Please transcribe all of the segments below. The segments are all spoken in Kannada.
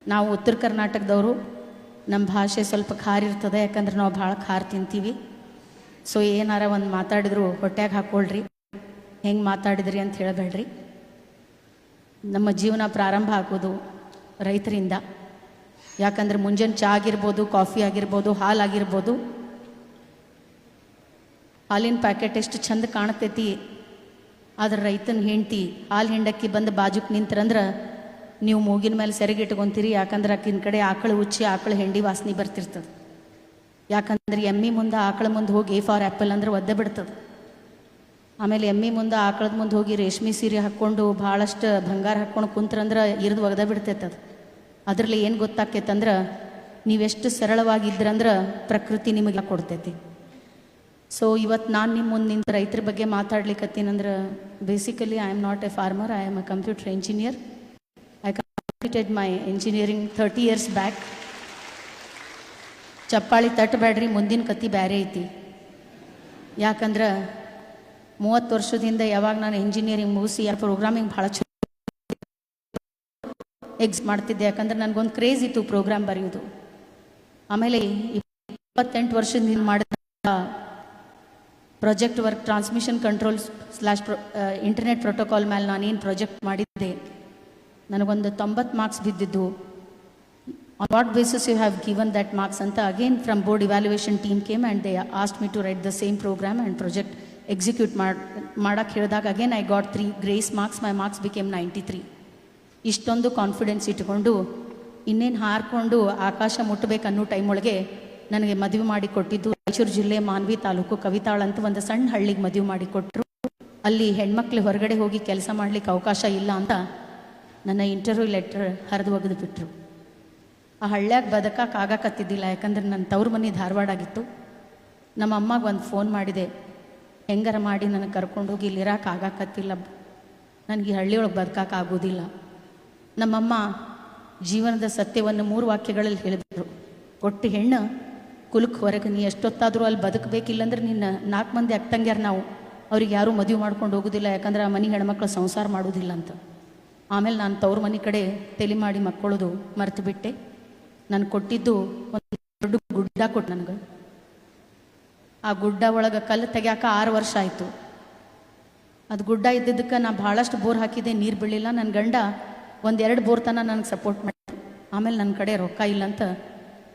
ನಾವು ಉತ್ತರ ಕರ್ನಾಟಕದವರು. ನಮ್ಮ ಭಾಷೆ ಸ್ವಲ್ಪ ಖಾರ ಇರ್ತದೆ, ಯಾಕಂದ್ರೆ ನಾವು ಭಾಳ ಖಾರ ತಿಂತೀವಿ. ಸೊ ಏನಾರ ಒಂದು ಮಾತಾಡಿದ್ರು ಹೊಟ್ಯಾಗ ಹಾಕ್ಕೊಳ್ರಿ, ಹೆಂಗೆ ಮಾತಾಡಿದ್ರಿ ಅಂತ ಹೇಳಬೇಡ್ರಿ. ನಮ್ಮ ಜೀವನ ಪ್ರಾರಂಭ ಆಗೋದು ರೈತರಿಂದ. ಯಾಕಂದ್ರೆ ಮುಂಜಾನೆ ಚಹಾ ಆಗಿರ್ಬೋದು, ಕಾಫಿ ಆಗಿರ್ಬೋದು, ಹಾಲು ಆಗಿರ್ಬೋದು, ಹಾಲಿನ ಪ್ಯಾಕೆಟ್ ಎಷ್ಟು ಚಂದ ಕಾಣ್ತೈತಿ, ಆದ್ರೆ ರೈತನ ಹೆಂಡ್ತಿ ಹಾಲು ಹಿಂಡಕ್ಕಿ ಬಂದು ಬಾಜುಕ್ ನಿಂತ್ರಂದ್ರೆ ನೀವು ಮೂಗಿನ ಮೇಲೆ ಸೆರಗಿಟ್ಕೊಂತೀರಿ. ಯಾಕಂದ್ರೆ ಆಕಿನ ಕಡೆ ಆಕಳು ಉಚ್ಚಿ ಆಕಳು ಹೆಂಡಿ ವಾಸನೆ ಬರ್ತಿರ್ತದೆ. ಯಾಕಂದ್ರೆ ಎಮ್ಮಿ ಮುಂದೆ ಆಕಳ ಮುಂದೆ ಹೋಗಿ ಎ ಫಾರ್ ಆ್ಯಪಲ್ ಅಂದ್ರೆ ಒದ್ದೆ ಬಿಡ್ತದೆ. ಆಮೇಲೆ ಎಮ್ಮಿ ಮುಂದೆ ಆಕಳದ ಮುಂದೆ ಹೋಗಿ ರೇಷ್ಮೆ ಸೀರೆ ಹಾಕ್ಕೊಂಡು ಭಾಳಷ್ಟು ಬಂಗಾರ ಹಾಕ್ಕೊಂಡು ಕುಂತ್ರಂದ್ರೆ ಇರಿದು ಒಗದ ಬಿಡ್ತೈತದು. ಅದರಲ್ಲಿ ಏನು ಗೊತ್ತಾಕೈತಂದ್ರೆ ನೀವೆಷ್ಟು ಸರಳವಾಗಿದ್ರಂದ್ರೆ ಪ್ರಕೃತಿ ನಿಮಗೆ ಕೊಡ್ತೈತಿ. ಸೊ ಇವತ್ತು ನಾನು ನಿಮ್ಮ ಮುಂದೆ ನಿಂತು ರೈತರ ಬಗ್ಗೆ ಮಾತಾಡ್ಲಿಕ್ಕತ್ತೀನಂದ್ರೆ basically I am not a farmer, I am a computer engineer. I completed my engineering 30 years back. ಚಪ್ಪಾಳಿ ತಟ್ಟಬೇಡ್ರಿ, ಮುಂದಿನ ಕತ್ತಿ ಬೇರೆ ಐತಿ. ಯಾಕಂದ್ರೆ 30 ವರ್ಷದಿಂದ ಯಾವಾಗ ನಾನು ಇಂಜಿನಿಯರಿಂಗ್ ಮುಗಿಸಿ ಪ್ರೋಗ್ರಾಮಿಂಗ್ ಭಾಳ ಚಲೋ ಮಾಡ್ತಿದ್ದೆ. ಯಾಕಂದ್ರೆ ನನಗೊಂದು ಕ್ರೇಜ್ ಇತ್ತು ಪ್ರೋಗ್ರಾಮ್ ಬರೆಯೋದು. ಆಮೇಲೆ 28 ವರ್ಷದಿಂದ ಮಾಡಿದ project work transmission control / internet protocol ಮೇಲೆ ನಾನೇನು ಪ್ರಾಜೆಕ್ಟ್ ಮಾಡಿದ್ದೆ, ನನಗೊಂದು 90 ಮಾರ್ಕ್ಸ್ ಬಿದ್ದಿದ್ದು. On what basis you have given that marks ಅಂತ again from board evaluation team came and they asked me to write the same program and project execute ಮಾಡೋಕ್ಕೆ ಹೇಳಿದಾಗ again I got 3 grace marks. My marks became 93. ಇಷ್ಟೊಂದು ಕಾನ್ಫಿಡೆನ್ಸ್ ಇಟ್ಕೊಂಡು ಇನ್ನೇನು ಹಾರಿಕೊಂಡು ಆಕಾಶ ಮುಟ್ಟಬೇಕು ಅನ್ನೋ ಟೈಮ್ ಒಳಗೆ ನನಗೆ ಮದುವೆ ಮಾಡಿ ಕೊಟ್ಟಿದ್ದು ರಾಯಚೂರು ಜಿಲ್ಲೆ ಮಾನ್ವಿ ತಾಲೂಕು ಕವಿತಾಳ್ ಅಂತ ಒಂದು ಸಣ್ಣ ಹಳ್ಳಿಗೆ ಮದುವೆ ಮಾಡಿ ಕೊಟ್ಟರು. ಅಲ್ಲಿ ಹೆಣ್ಮಕ್ಳು ಹೊರಗಡೆ ಹೋಗಿ ಕೆಲಸ ಮಾಡಲಿಕ್ಕೆ ಅವಕಾಶ ಇಲ್ಲ ಅಂತ ನನ್ನ ಇಂಟರ್ವ್ಯೂ ಲೆಟರ್ ಹರಿದು ಒಗೆದು ಬಿಟ್ಟರು. ಆ ಹಳ್ಳ್ಯಾಗ ಬದುಕಕ್ಕೆ ಆಗಾಕತ್ತಿದ್ದಿಲ್ಲ, ಯಾಕಂದ್ರೆ ನನ್ನ ತವ್ರ ಮನೆ ಧಾರವಾಡ ಆಗಿತ್ತು. ನಮ್ಮ ಅಮ್ಮಗೆ ಒಂದು ಫೋನ್ ಮಾಡಿದೆ, ಹೆಂಗಾರ ಮಾಡಿ ನನಗೆ ಕರ್ಕೊಂಡೋಗಿ ಇಲ್ಲಿ ಇರೋಕೆ ಆಗಾಕತ್ತಿಲ್ಲ, ನನಗೆ ಈ ಹಳ್ಳಿಯೊಳಗೆ ಬದುಕಕ್ಕೆ ಆಗೋದಿಲ್ಲ. ನಮ್ಮಮ್ಮ ಜೀವನದ ಸತ್ಯವನ್ನು 3 ವಾಕ್ಯಗಳಲ್ಲಿ ಹೇಳಿದ್ರು. ಒಟ್ಟು ಹೆಣ್ಣು ಕುಲಕ್ಕೆ ಹೊರಗೆ, ನೀ ಎಷ್ಟೊತ್ತಾದರೂ ಅಲ್ಲಿ ಬದುಕಬೇಕಿಲ್ಲಂದ್ರೆ ನಿನ್ನ 4 ಮಂದಿ ಅಕ್ಕಂಗ್ಯಾರ ನಾವು, ಅವ್ರಿಗೆ ಯಾರೂ ಮದುವೆ ಮಾಡ್ಕೊಂಡು ಹೋಗೋದಿಲ್ಲ, ಯಾಕಂದ್ರೆ ಆ ಮನೆ ಹೆಣ್ಮಕ್ಳು ಸಂಸಾರ ಮಾಡೋದಿಲ್ಲ ಅಂತ. ಆಮೇಲೆ ನಾನು ತವ್ರ ಮನೆ ಕಡೆ ತಲೆ ಮಾಡಿ ಮಕ್ಕಳದು ಮರೆತು ಬಿಟ್ಟೆ. ನಾನು ಕೊಟ್ಟಿದ್ದು ಒಂದು ದೊಡ್ಡ ಗುಡ್ಡ ಕೊಟ್ಟು ನನಗೆ. ಆ ಗುಡ್ಡ ಒಳಗೆ ಕಲ್ಲು ತೆಗ್ಯಾಕ 6 ವರ್ಷ ಆಯಿತು. ಅದು ಗುಡ್ಡ ಇದ್ದಿದ್ದಕ್ಕೆ ನಾನು ಭಾಳಷ್ಟು ಬೋರ್ ಹಾಕಿದ್ದೆ, ನೀರು ಬೀಳಿಲ್ಲ. ನನ್ನ ಗಂಡ 1-2 ಬೋರ್ ತನಕ ನನಗೆ ಸಪೋರ್ಟ್ ಮಾಡಿದ್ರು. ಆಮೇಲೆ ನನ್ನ ಕಡೆ ರೊಕ್ಕ ಇಲ್ಲ ಅಂತ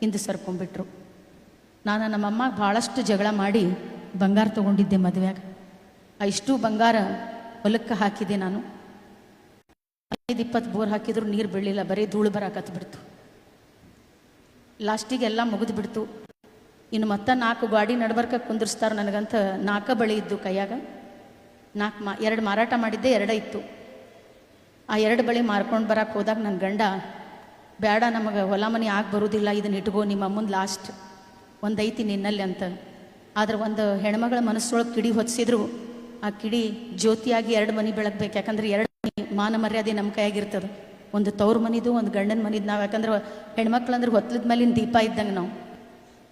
ಹಿಂದೆ ಸರ್ಕೊಂಡ್ಬಿಟ್ರು. ನಾನು ನಮ್ಮಮ್ಮ ಭಾಳಷ್ಟು ಜಗಳ ಮಾಡಿ ಬಂಗಾರ ತೊಗೊಂಡಿದ್ದೆ ಮದುವೆಯಾಗ. ಇಷ್ಟು ಬಂಗಾರ ಹೊಲಕ್ಕೆ ಹಾಕಿದೆ ನಾನು. 5-20 ಬೋರ್ ಹಾಕಿದ್ರು ನೀರು ಬೀಳಲಿಲ್ಲ, ಬರೀ ಧೂಳು ಬರಾಕತ್ತು ಬಿಡ್ತು. ಲಾಸ್ಟಿಗೆಲ್ಲ ಮುಗಿದು ಬಿಡ್ತು. ಇನ್ನು ಮತ್ತೆ 4 ಗಾಡಿ ನಡ್ಬರ್ಕ ಕುಂದಿರ್ಸ್ತಾರೆ ನನಗಂತ 4 ಬಳಿ ಇದ್ದು ಕೈಯಾಗ. 2 ಮಾರಾಟ ಮಾಡಿದ್ದೆ, 2 ಇತ್ತು. ಆ 2 ಬಳಿ ಮಾರ್ಕೊಂಡು ಬರಕ್ಕೆ ಹೋದಾಗ ನನ್ನ ಗಂಡ, ಬೇಡ ನಮಗೆ ಹೊಲ ಮನೆ ಆಗಿ ಬರೋದಿಲ್ಲ, ಇದನ್ನ ಇಟ್ಕೋ, ನಿಮ್ಮ ಅಮ್ಮನ ಲಾಸ್ಟ್ ಒಂದು ಐತಿ ನಿನ್ನಲ್ಲಿ ಅಂತ. ಆದ್ರೆ ಒಂದು ಹೆಣ್ಮಗಳ ಮನಸ್ಸೊಳಗೆ ಕಿಡಿ ಹೊತ್ತಿಸಿದ್ರು, ಆ ಕಿಡಿ ಜ್ಯೋತಿಯಾಗಿ 2 ಮನೆ ಬೆಳಗ್ಬೇಕು. ಯಾಕಂದ್ರೆ 2 ಮನೆ ಮಾನ ಮರ್ಯಾದೆ ನಮ್ಮ ಕೈಯಾಗಿರ್ತದೆ. ಒಂದು ತವ್ರ ಮನಿದು, ಒಂದು ಗಂಡನ ಮನಿದು. ನಾವು ಯಾಕಂದ್ರೆ ಹೆಣ್ಮಕ್ಳು ಅಂದ್ರೆ ಹೊತ್ತಲದ ಮೇಲಿನ ದೀಪ ಇದ್ದಂಗೆ ನಾವು.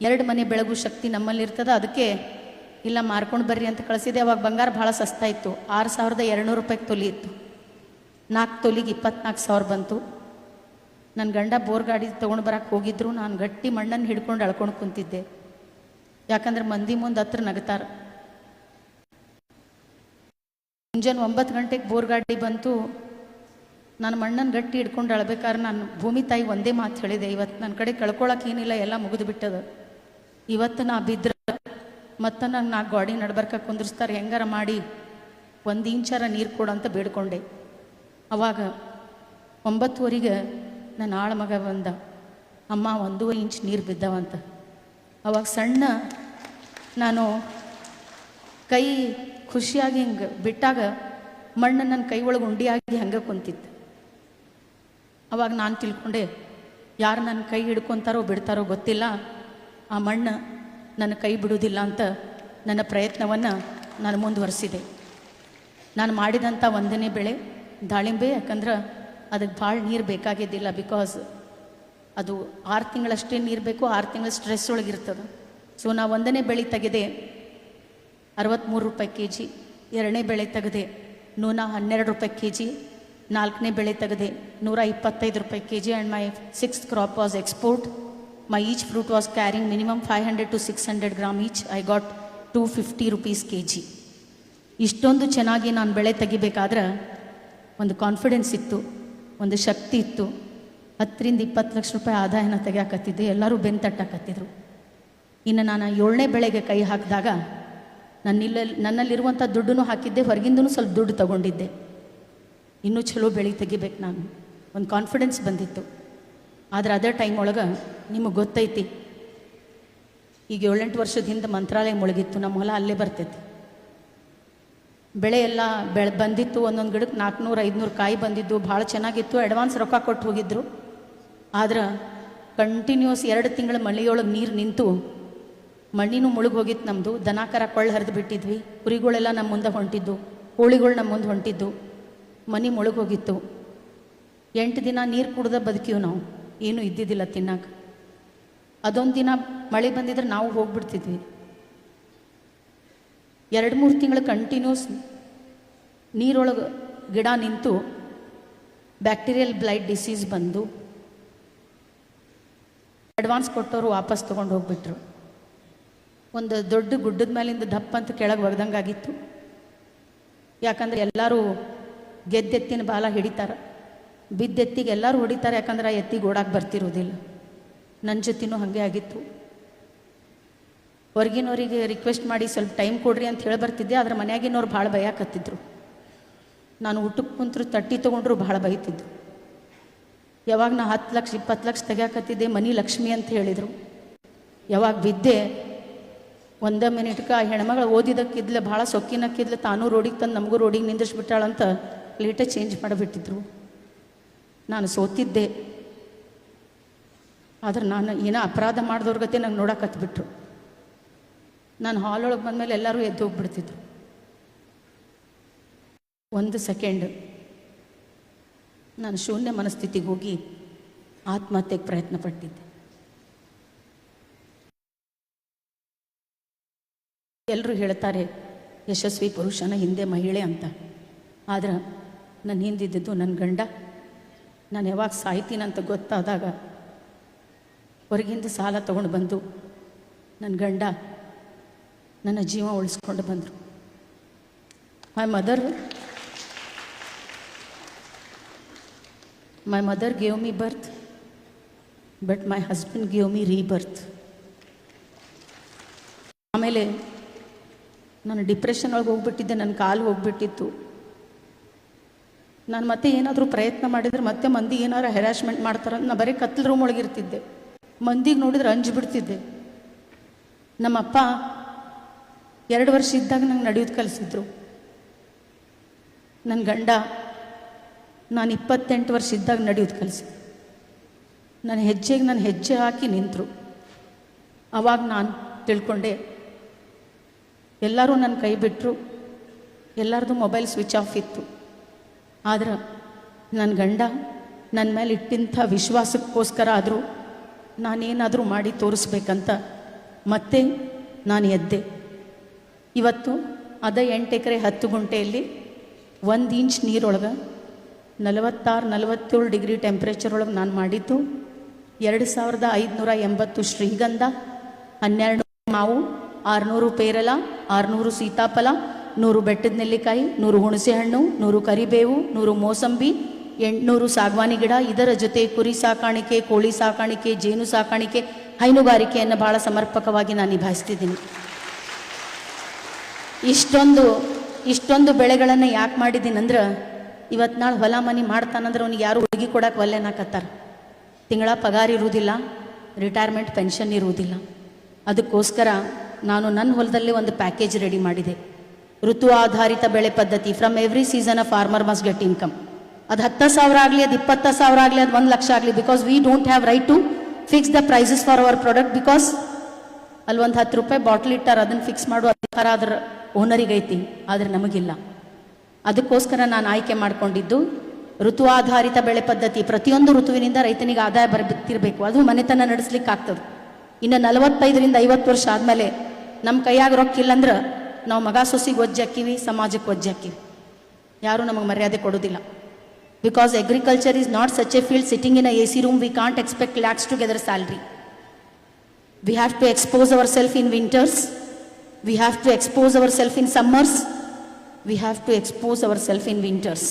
2 ಮನೆ ಬೆಳಗು ಶಕ್ತಿ ನಮ್ಮಲ್ಲಿ ಇರ್ತದೆ. ಅದಕ್ಕೆ ಇಲ್ಲ ಮಾರ್ಕೊಂಡು ಬರ್ರಿ ಅಂತ ಕಳಿಸಿದೆ. ಅವಾಗ ಬಂಗಾರ ಭಾಳ ಸಸ್ತಾ ಇತ್ತು, 6200 ರೂಪಾಯಿಗೆ ತೊಲಿ ಇತ್ತು. 4 ತೊಲಿಗೆ 24,000 ಬಂತು. ನನ್ನ ಗಂಡ ಬೋರ್ ಗಾಡಿ ತೊಗೊಂಡು ಬರಕ್ಕೆ ಹೋಗಿದ್ರು. ನಾನು ಗಟ್ಟಿ ಮಣ್ಣನ್ನು ಹಿಡ್ಕೊಂಡು ಅಳ್ಕೊಂಡು ಕುಂತಿದ್ದೆ, ಯಾಕಂದ್ರೆ ಮಂದಿ ಮುಂದೆ ಹತ್ರ ನಗ್ತಾರೆ. ಮುಂಜಾನೆ 9 ಗಂಟೆಗೆ ಬೋರ್ ಗಾಡಿ ಬಂತು. ನಾನು ಮಣ್ಣನ್ನು ಗಟ್ಟಿ ಹಿಡ್ಕೊಂಡು ಅಳ್ಬೇಕಾದ್ರೆ ನಾನು ಭೂಮಿ ತಾಯಿ ಒಂದೇ ಮಾತು ಹೇಳಿದೆ, ಇವತ್ತು ನನ್ನ ಕಡೆ ಕಳ್ಕೊಳಕ್ಕೆ ಏನಿಲ್ಲ, ಎಲ್ಲ ಮುಗಿದು ಬಿಟ್ಟದ. ಇವತ್ತು ನಾ ಬಿದ್ದರೆ ಮತ್ತೆ ನಾನು 4 ಗಾಡಿ ನಡ್ಬರ್ಕ ಕುಂದಿರ್ಸ್ತಾರೆ, ಹೆಂಗಾರ ಮಾಡಿ 1 ಇಂಚಾರ ನೀರು ಕೊಡು ಅಂತ ಬೇಡ್ಕೊಂಡೆ. ಅವಾಗ 9:15 ನನ್ನ ಆಳ ಮಗ ಬಂದ, ಅಮ್ಮ 1 ಇಂಚ್ ನೀರು ಬಿದ್ದವಂತ. ಅವಾಗ ಸಣ್ಣ ನಾನು ಕೈ ಖುಷಿಯಾಗಿ ಹಿಂಗೆ ಬಿಟ್ಟಾಗ ಮಣ್ಣು ನನ್ನ ಕೈ ಒಳಗೆ ಉಂಡಿಯಾಗಿ ಹಂಗೆ ಕುಂತಿತ್ತು. ಅವಾಗ ನಾನು ತಿಳ್ಕೊಂಡೆ, ಯಾರು ನನ್ನ ಕೈ ಹಿಡ್ಕೊತಾರೋ ಬಿಡ್ತಾರೋ ಗೊತ್ತಿಲ್ಲ, ಆ ಮಣ್ಣು ನನ್ನ ಕೈ ಬಿಡೋದಿಲ್ಲ ಅಂತ ನನ್ನ ಪ್ರಯತ್ನವನ್ನು ನಾನು ಮುಂದುವರಿಸಿದೆ. ನಾನು ಮಾಡಿದಂಥ 1ನೇ ಬೆಳೆ ದಾಳಿಂಬೆ. ಯಾಕಂದ್ರೆ ಅದಕ್ಕೆ ಭಾಳ ನೀರು ಬೇಕಾಗಿದ್ದಿಲ್ಲ, ಬಿಕಾಸ್ ಅದು 6 ತಿಂಗಳಷ್ಟೇ ನೀರು ಬೇಕು, 6 ತಿಂಗಳ ಸ್ಟ್ರೆಸ್ ಒಳಗಿರ್ತದೆ. ಸೊ ನಾ 1ನೇ ಬೆಳೆ ತೆಗೆದೆ 63 ರೂಪಾಯಿ kg, 2ನೇ ಬೆಳೆ ತೆಗೆದೆ ನೂನ 12 ರೂಪಾಯಿ kg, 4ನೇ ಬೆಳೆ ತೆಗೆದೆ, 125 ರೂಪಾಯಿ kg, and my 6th crop was export. My each fruit was carrying minimum 500 to 600 gram each. I got 250 rupees kg. ಇಷ್ಟೊಂದು ಚೆನ್ನಾಗಿ ನಾನು ಬೆಳೆ ತೆಗಿಬೇಕಾದ್ರೆ ಒಂದು ಕಾನ್ಫಿಡೆನ್ಸ್ ಇತ್ತು, ಒಂದು ಶಕ್ತಿ ಇತ್ತು. 10 ರಿಂದ 20 ಲಕ್ಷ ರೂಪಾಯಿ ಆದಾಯನ ತೆಗಿಯಾಕತ್ತಿದ್ದೆ, ಎಲ್ಲರೂ ಬೆಂತಟ್ಟಕತ್ತಿದ್ರು. ಇನ್ನು ನಾನು 7ನೇ ಬೆಳೆಗೆ ಕೈ ಹಾಕಿದಾಗ ನನ್ನಲ್ಲಿರುವಂಥ ದುಡ್ಡನ್ನು ಹಾಕಿದ್ದೆ, ಹೊರಗಿಂದೂ ಸ್ವಲ್ಪ ದುಡ್ಡು ತಗೊಂಡಿದ್ದೆ. ಇನ್ನೂ ಚಲೋ ಬೆಳೆ ತೆಗಿಬೇಕು ನಾನು, ಒಂದು ಕಾನ್ಫಿಡೆನ್ಸ್ ಬಂದಿತ್ತು. ಆದರೆ ಅದೇ ಟೈಮ್ ಒಳಗೆ ನಿಮಗೆ ಗೊತ್ತೈತಿ, ಈಗ 7-8 ವರ್ಷದ ಹಿಂದೆ ಮಂತ್ರಾಲಯ ಮುಳುಗಿತ್ತು, ನಮ್ಮ ಹೊಲ ಅಲ್ಲೇ ಬರ್ತೈತಿ. ಬೆಳೆ ಎಲ್ಲ ಬಂದಿತ್ತು, ಒಂದೊಂದು ಗಿಡಕ್ಕೆ 400-500 ಕಾಯಿ ಬಂದಿದ್ದು, ಭಾಳ ಚೆನ್ನಾಗಿತ್ತು. ಅಡ್ವಾನ್ಸ್ ರೊಕ್ಕ ಕೊಟ್ಟು ಹೋಗಿದ್ರು. ಆದ್ರೆ ಕಂಟಿನ್ಯೂಸ್ 2 ತಿಂಗಳ ಮಳೆಯೊಳಗೆ ನೀರು ನಿಂತು ಮಣ್ಣಿನೂ ಮುಳುಗಿ ಹೋಗಿತ್ತು ನಮ್ಮದು. ದನಕರ ಕೊಳ್ಳ ಹರಿದು ಬಿಟ್ಟಿದ್ವಿ, ಕುರಿಗಳೆಲ್ಲ ನಮ್ಮ ಮುಂದೆ ಹೊಂಟಿದ್ದು, ಕೋಳಿಗಳು ನಮ್ಮ ಮುಂದೆ ಹೊಂಟಿದ್ದು, ಮನೆ ಮುಳುಗಿ ಹೋಗಿತ್ತು. 8 ದಿನ ನೀರು ಕುಡ್ದ ಬದುಕೀವಿ ನಾವು, ಏನೂ ಇದ್ದಿದ್ದಿಲ್ಲ ತಿನ್ನಕ್ಕೆ. ಅದೊಂದು ದಿನ ಮಳೆ ಬಂದಿದ್ರೆ ನಾವು ಹೋಗ್ಬಿಡ್ತಿದ್ವಿ. 2-3 ತಿಂಗಳು ಕಂಟಿನ್ಯೂಸ್ ನೀರೊಳಗೆ ಗಿಡ ನಿಂತು ಬ್ಯಾಕ್ಟೀರಿಯಲ್ ಬ್ಲೈಟ್ ಡಿಸೀಸ್ ಬಂದು ಅಡ್ವಾನ್ಸ್ ಕೊಟ್ಟವರು ವಾಪಸ್ ತೊಗೊಂಡು ಹೋಗ್ಬಿಟ್ರು. ಒಂದು ದೊಡ್ಡ ಗುಡ್ಡದ ಮೇಲಿಂದ ದಪ್ಪ ಅಂತ ಕೆಳಗೆ ಒಗ್ದಂಗಾಗಿತ್ತು. ಯಾಕಂದರೆ ಎಲ್ಲರೂ ಗೆದ್ದೆತ್ತಿನ ಬಾಲ ಹಿಡಿತಾರೆ, ಬಿದ್ದೆತ್ತಿಗೆ ಎಲ್ಲರೂ ಹೊಡಿತಾರೆ, ಯಾಕಂದ್ರೆ ಆ ಎತ್ತಿಗೆ ಓಡಾಕೆ ಬರ್ತಿರೋದಿಲ್ಲ. ನನ್ನ ಜೊತೆನೂ ಹಾಗೆ ಆಗಿತ್ತು. ಹೊರಗಿನವರಿಗೆ ರಿಕ್ವೆಸ್ಟ್ ಮಾಡಿ ಸ್ವಲ್ಪ ಟೈಮ್ ಕೊಡ್ರಿ ಅಂತ ಹೇಳಿ ಬರ್ತಿದ್ದೆ, ಆದರೆ ಮನೆಯಾಗಿನವ್ರು ಭಾಳ ಭಯಕತ್ತಿದ್ರು. ನಾನು ಊಟಕ್ಕೆ ಕುಂತರು ತಟ್ಟಿ ತೊಗೊಂಡ್ರು ಭಾಳ ಬೈತಿದ್ರು. ಯಾವಾಗ ನಾ 10 ಲಕ್ಷ 20 ಲಕ್ಷ ತೆಗ್ಯಾಕತ್ತಿದ್ದೆ, ಮನಿ ಲಕ್ಷ್ಮಿ ಅಂತ ಹೇಳಿದರು. ಯಾವಾಗ ಬಿದ್ದೆ, 1 ಮಿನಿಟ್ಗೆ ಆ ಹೆಣ್ಮಗಳು ಓದಿದಕ್ಕಿದ್ಲೆ, ಭಾಳ ಸೊಕ್ಕಿನಕ್ಕಿದ್ಲೆ, ತಾನೂ ರೋಡಿಗೆ ತಂದು ನಮಗೂ ರೋಡಿಗೆ ನಿಂದಿಸ್ಬಿಟ್ಟಾಳಂತ ಲೇಟೇ ಚೇಂಜ್ ಮಾಡಿಬಿಟ್ಟಿದ್ರು. ನಾನು ಸೋತಿದ್ದೆ. ಆದ್ರೆ ನಾನು ಏನೋ ಅಪರಾಧ ಮಾಡಿದವ್ರ ಗತೆ ನಂಗೆ ನೋಡಕತ್ಬಿಟ್ರು. ನಾನು ಹಾಲೊಳಗೆ ಬಂದಮೇಲೆ ಎಲ್ಲರೂ ಎದ್ದು ಹೋಗ್ಬಿಡ್ತಿದ್ರು. 1 ಸೆಕೆಂಡ್ ನಾನು ಶೂನ್ಯ ಮನಸ್ಥಿತಿಗೆ ಹೋಗಿ ಆತ್ಮಹತ್ಯೆಗೆ ಪ್ರಯತ್ನ ಪಟ್ಟಿದ್ದೆ. ಎಲ್ಲರೂ ಹೇಳ್ತಾರೆ ಯಶಸ್ವಿ ಪುರುಷನ ಹಿಂದೆ ಮಹಿಳೆ ಅಂತ. ಆದ್ರೆ ನನ್ನ ಹಿಂದಿದ್ದು ನನ್ನ ಗಂಡ. ನಾನು ಯಾವಾಗ ಸಾಯ್ತೀನಂತ ಗೊತ್ತಾದಾಗ ಹೊರಗಿಂದ ಸಾಲ ತೊಗೊಂಡು ಬಂದು ನನ್ನ ಗಂಡ ನನ್ನ ಜೀವ ಉಳಿಸ್ಕೊಂಡು ಬಂದರು. My mother gave me birth, but my husband gave me rebirth. ಆಮೇಲೆ ನಾನು ಡಿಪ್ರೆಷನ್ ಒಳಗೆ ಹೋಗ್ಬಿಟ್ಟಿದ್ದೆ, ನನ್ನ ಕಾಲು ಹೋಗ್ಬಿಟ್ಟಿತ್ತು. ನಾನು ಮತ್ತೆ ಏನಾದರೂ ಪ್ರಯತ್ನ ಮಾಡಿದರೆ ಮತ್ತೆ ಮಂದಿ ಏನಾರು ಹೆರಾಸ್ಮೆಂಟ್ ಮಾಡ್ತಾರೆ. ನಾನು ಬರೀ ಕತ್ಲು ರೂಮ್ ಒಳಗಿರ್ತಿದ್ದೆ, ಮಂದಿಗೆ ನೋಡಿದ್ರೆ ಅಂಜಿಬಿಡ್ತಿದ್ದೆ. ನಮ್ಮಪ್ಪ 2 ವರ್ಷ ಇದ್ದಾಗ ನಂಗೆ ನಡೆಯೋದು ಕಲಿಸಿದ್ರು. ನನ್ನ ಗಂಡ ನಾನು 28 ವರ್ಷ ಇದ್ದಾಗ ನಡೆಯೋದು ಕಲಿಸಿದ್ರು. ನನ್ನ ಹೆಜ್ಜೆಗೆ ನಾನು ಹೆಜ್ಜೆ ಹಾಕಿ ನಿಂತರು. ಆವಾಗ ನಾನು ತಿಳ್ಕೊಂಡೆ, ಎಲ್ಲರೂ ನನ್ನ ಕೈ ಬಿಟ್ಟರು, ಎಲ್ಲರದು ಮೊಬೈಲ್ ಸ್ವಿಚ್ ಆಫ್ ಇತ್ತು. ಆದ್ರೆ ನನ್ನ ಗಂಡ ನನ್ನ ಮೇಲೆ ಇಟ್ಟಿಂಥ ವಿಶ್ವಾಸಕ್ಕೋಸ್ಕರ ಆದರೂ ನಾನೇನಾದರೂ ಮಾಡಿ ತೋರಿಸ್ಬೇಕಂತ ಮತ್ತೆ ನಾನು ಎದ್ದೆ. ಇವತ್ತು ಅದ 8 ಎಕರೆ 10 ಗುಂಟೆಯಲ್ಲಿ 1 ಇಂಚ್ ನೀರೊಳಗೆ 46-47 ಡಿಗ್ರಿ ಟೆಂಪ್ರೇಚರ್ ಒಳಗೆ ನಾನು ಮಾಡಿದ್ದು 2580 ಶ್ರೀಗಂಧ, 12 ಮಾವು, 600 ಪೇರಲ, 600 ಸೀತಾಫಲ, 100 ಬೆಟ್ಟದ ನೆಲ್ಲಿಕಾಯಿ, 100 ಹುಣಸೆ ಹಣ್ಣು, 100 ಕರಿಬೇವು, 100 ಮೋಸಂಬಿ, 800 ಸಾಗವಾನಿ ಗಿಡ. ಇದರ ಜೊತೆ ಕುರಿ ಸಾಕಾಣಿಕೆ, ಕೋಳಿ ಸಾಕಾಣಿಕೆ, ಜೇನು ಸಾಕಾಣಿಕೆ, ಹೈನುಗಾರಿಕೆಯನ್ನು ಭಾಳ ಸಮರ್ಪಕವಾಗಿ ನಾನು ನಿಭಾಯಿಸ್ತಿದ್ದೀನಿ. ಇಷ್ಟೊಂದು ಬೆಳೆಗಳನ್ನು ಯಾಕೆ ಮಾಡಿದ್ದೀನಂದ್ರೆ, ಇವತ್ತು ನಾಳೆ ಹೊಲ ಮನೆ ಮಾಡ್ತಾನಂದ್ರೆ ಅವ್ನಿಗೆ ಯಾರು ಹುಡುಗಿ ಕೊಡಕ್ಕೆ ಒಲ್ಲೆನಾಕತ್ತಾರ. ತಿಂಗಳ ಪಗಾರ ಇರುವುದಿಲ್ಲ, ರಿಟೈರ್ಮೆಂಟ್ ಪೆನ್ಷನ್ ಇರುವುದಿಲ್ಲ. ಅದಕ್ಕೋಸ್ಕರ ನಾನು ನನ್ನ ಹೊಲದಲ್ಲೇ ಒಂದು ಪ್ಯಾಕೇಜ್ ರೆಡಿ ಮಾಡಿದೆ. ಋತು ಆಧಾರಿತ ಬೆಳೆ ಪದ್ಧತಿ. From every season a farmer must get income. ಅದು 10,000 ಆಗಲಿ, ಅದು 20,000 ಆಗಲಿ, ಅದು 1 ಲಕ್ಷ ಆಗಲಿ, because we don't have right to fix the prices for our product. Because ಅಲ್ಲಿ ಒಂದು 10 ರೂಪಾಯಿ ಬಾಟ್ಲ್ ಇಟ್ಟಾರ, ಅದನ್ನು ಫಿಕ್ಸ್ ಮಾಡುವ ಅಧಿಕಾರ ಅದರ ಓನರಿಗೈತಿ, ಆದರೆ ನಮಗಿಲ್ಲ. ಅದಕ್ಕೋಸ್ಕರ ನಾನು ಆಯ್ಕೆ ಮಾಡಿಕೊಂಡಿದ್ದು ಋತು ಆಧಾರಿತ ಬೆಳೆ ಪದ್ಧತಿ. ಪ್ರತಿಯೊಂದು ಋತುವಿನಿಂದ ರೈತನಿಗೆ ಆದಾಯ ಬರ್ತಿರಬೇಕು, ಅದು ಮನೆತನ ನಡೆಸ್ಲಿಕ್ಕೆ ಆಗ್ತದೆ. ಇನ್ನು 45ರಿಂದ 50 ವರ್ಷ ಆದಮೇಲೆ ನಮ್ಮ ಕೈಯಾಗ ರೊಕ್ಕ ಇಲ್ಲಂದ್ರೆ ನಾವು ಮಗ ಸೊಸಿಗೆ ಒಜ್ಜಾಕಿವಿ, ಸಮಾಜಕ್ಕೆ ಒಜ್ಜಾಕಿವಿ, ಯಾರೂ ನಮಗೆ ಮರ್ಯಾದೆ ಕೊಡೋದಿಲ್ಲ. Because agriculture is not such a field sitting in a AC room, we can't expect lakhs together salary. We have to expose ourselves in winters. We have to expose ourselves in summers. We have to expose ourselves in winters.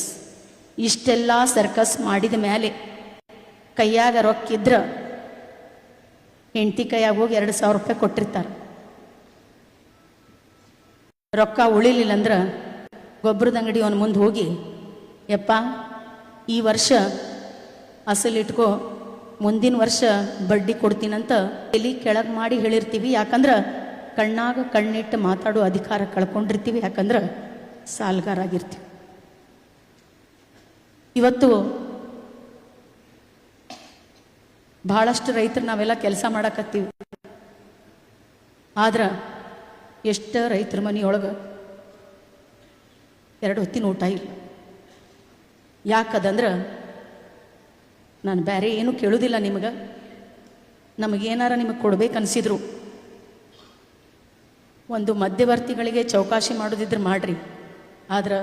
ಇಷ್ಟೆಲ್ಲ ಸರ್ಕಸ್ ಮಾಡಿದ ಮೇಲೆ ಕೈಯಾಗ ರೊಕ್ಕಿದ್ರ ಹೆಂಡತಿ ಕೈಯಾಗ ಹೋಗಿ 2,000 ರೂಪಾಯಿ ಕೊಟ್ಟಿರ್ತಾರೆ. ರೊಕ್ಕ ಉಳಿಲಿಲ್ಲ ಅಂದ್ರೆ ಗೊಬ್ಬರದ ಅಂಗಡಿ ಅವನ ಮುಂದೆ ಹೋಗಿ, ಯಪ್ಪ ಈ ವರ್ಷ ಅಸಲಿಟ್ಕೋ, ಮುಂದಿನ ವರ್ಷ ಬಡ್ಡಿ ಕೊಡ್ತೀನಂತ ಎಲ್ಲಿ ಕೆಳಗೆ ಮಾಡಿ ಹೇಳಿರ್ತೀವಿ. ಯಾಕಂದ್ರೆ ಕಣ್ಣಾಗ ಕಣ್ಣಿಟ್ಟು ಮಾತಾಡೋ ಅಧಿಕಾರ ಕಳ್ಕೊಂಡಿರ್ತೀವಿ. ಯಾಕಂದ್ರೆ ಸಾಲ್ಗಾರಾಗಿರ್ತೀವಿ. ಇವತ್ತು ಬಹಳಷ್ಟು ರೈತರು ನಾವೆಲ್ಲ ಕೆಲಸ ಮಾಡಕತ್ತೀವಿ. ಆದ್ರೆ ಎಷ್ಟು ರೈತರ ಮನೆಯೊಳಗೆ 2 ಹೊತ್ತಿನ ಊಟ ಇಲ್ಲ. ಯಾಕದಂದ್ರೆ ನಾನು ಬೇರೆ ಏನು ಕೇಳೋದಿಲ್ಲ ನಿಮಗೆ. ನಮಗೇನಾರ ನಿಮಗೆ ಕೊಡ್ಬೇಕನ್ಸಿದ್ರು ಒಂದು ಮಧ್ಯವರ್ತಿಗಳಿಗೆ ಚೌಕಾಶಿ ಮಾಡೋದಿದ್ರೆ ಮಾಡ್ರಿ. ಆದ್ರೆ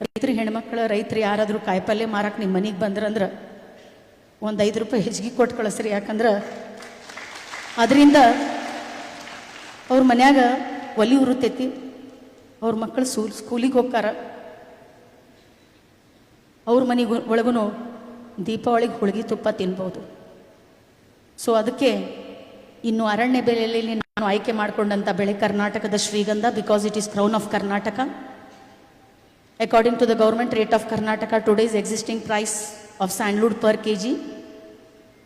ರೈತರು ಹೆಣ್ಮಕ್ಳು ರೈತರು ಯಾರಾದರೂ ಕಾಯಿಪಲ್ಯ ಮಾರಕ್ಕೆ ನಿಮ್ಮ ಮನೆಗೆ ಬಂದ್ರಂದ್ರೆ ಒಂದು 5 ರೂಪಾಯಿ ಹೆಚ್ಚಿಗೆ ಕೊಟ್ಟು ಕಳಿಸ್ರಿ. ಯಾಕಂದ್ರೆ ಅದರಿಂದ ಅವ್ರ ಮನ್ಯಾಗ ಒಲಿ ಉರುತ್ತೈತಿ, ಅವ್ರ ಮಕ್ಕಳು ಸ್ಕೂಲಿಗೆ ಹೋಗ್ತಾರ, ಅವ್ರ ಮನೆಗೆ ಒಳಗೂ ದೀಪಾವಳಿಗೆ ಹೋಳಿಗೆ ತುಪ್ಪ ತಿನ್ಬೋದು. ಸೊ ಅದಕ್ಕೆ ಇನ್ನು ಅರಣ್ಯ ಬೆಲೆಯಲ್ಲಿ ನಾನು ಆಯ್ಕೆ ಮಾಡಿಕೊಂಡಂಥ ಬೆಳೆ ಕರ್ನಾಟಕದ ಶ್ರೀಗಂಧ. Because it is crown of Karnataka. According to the government rate of Karnataka, today's existing price of sandalwood per kg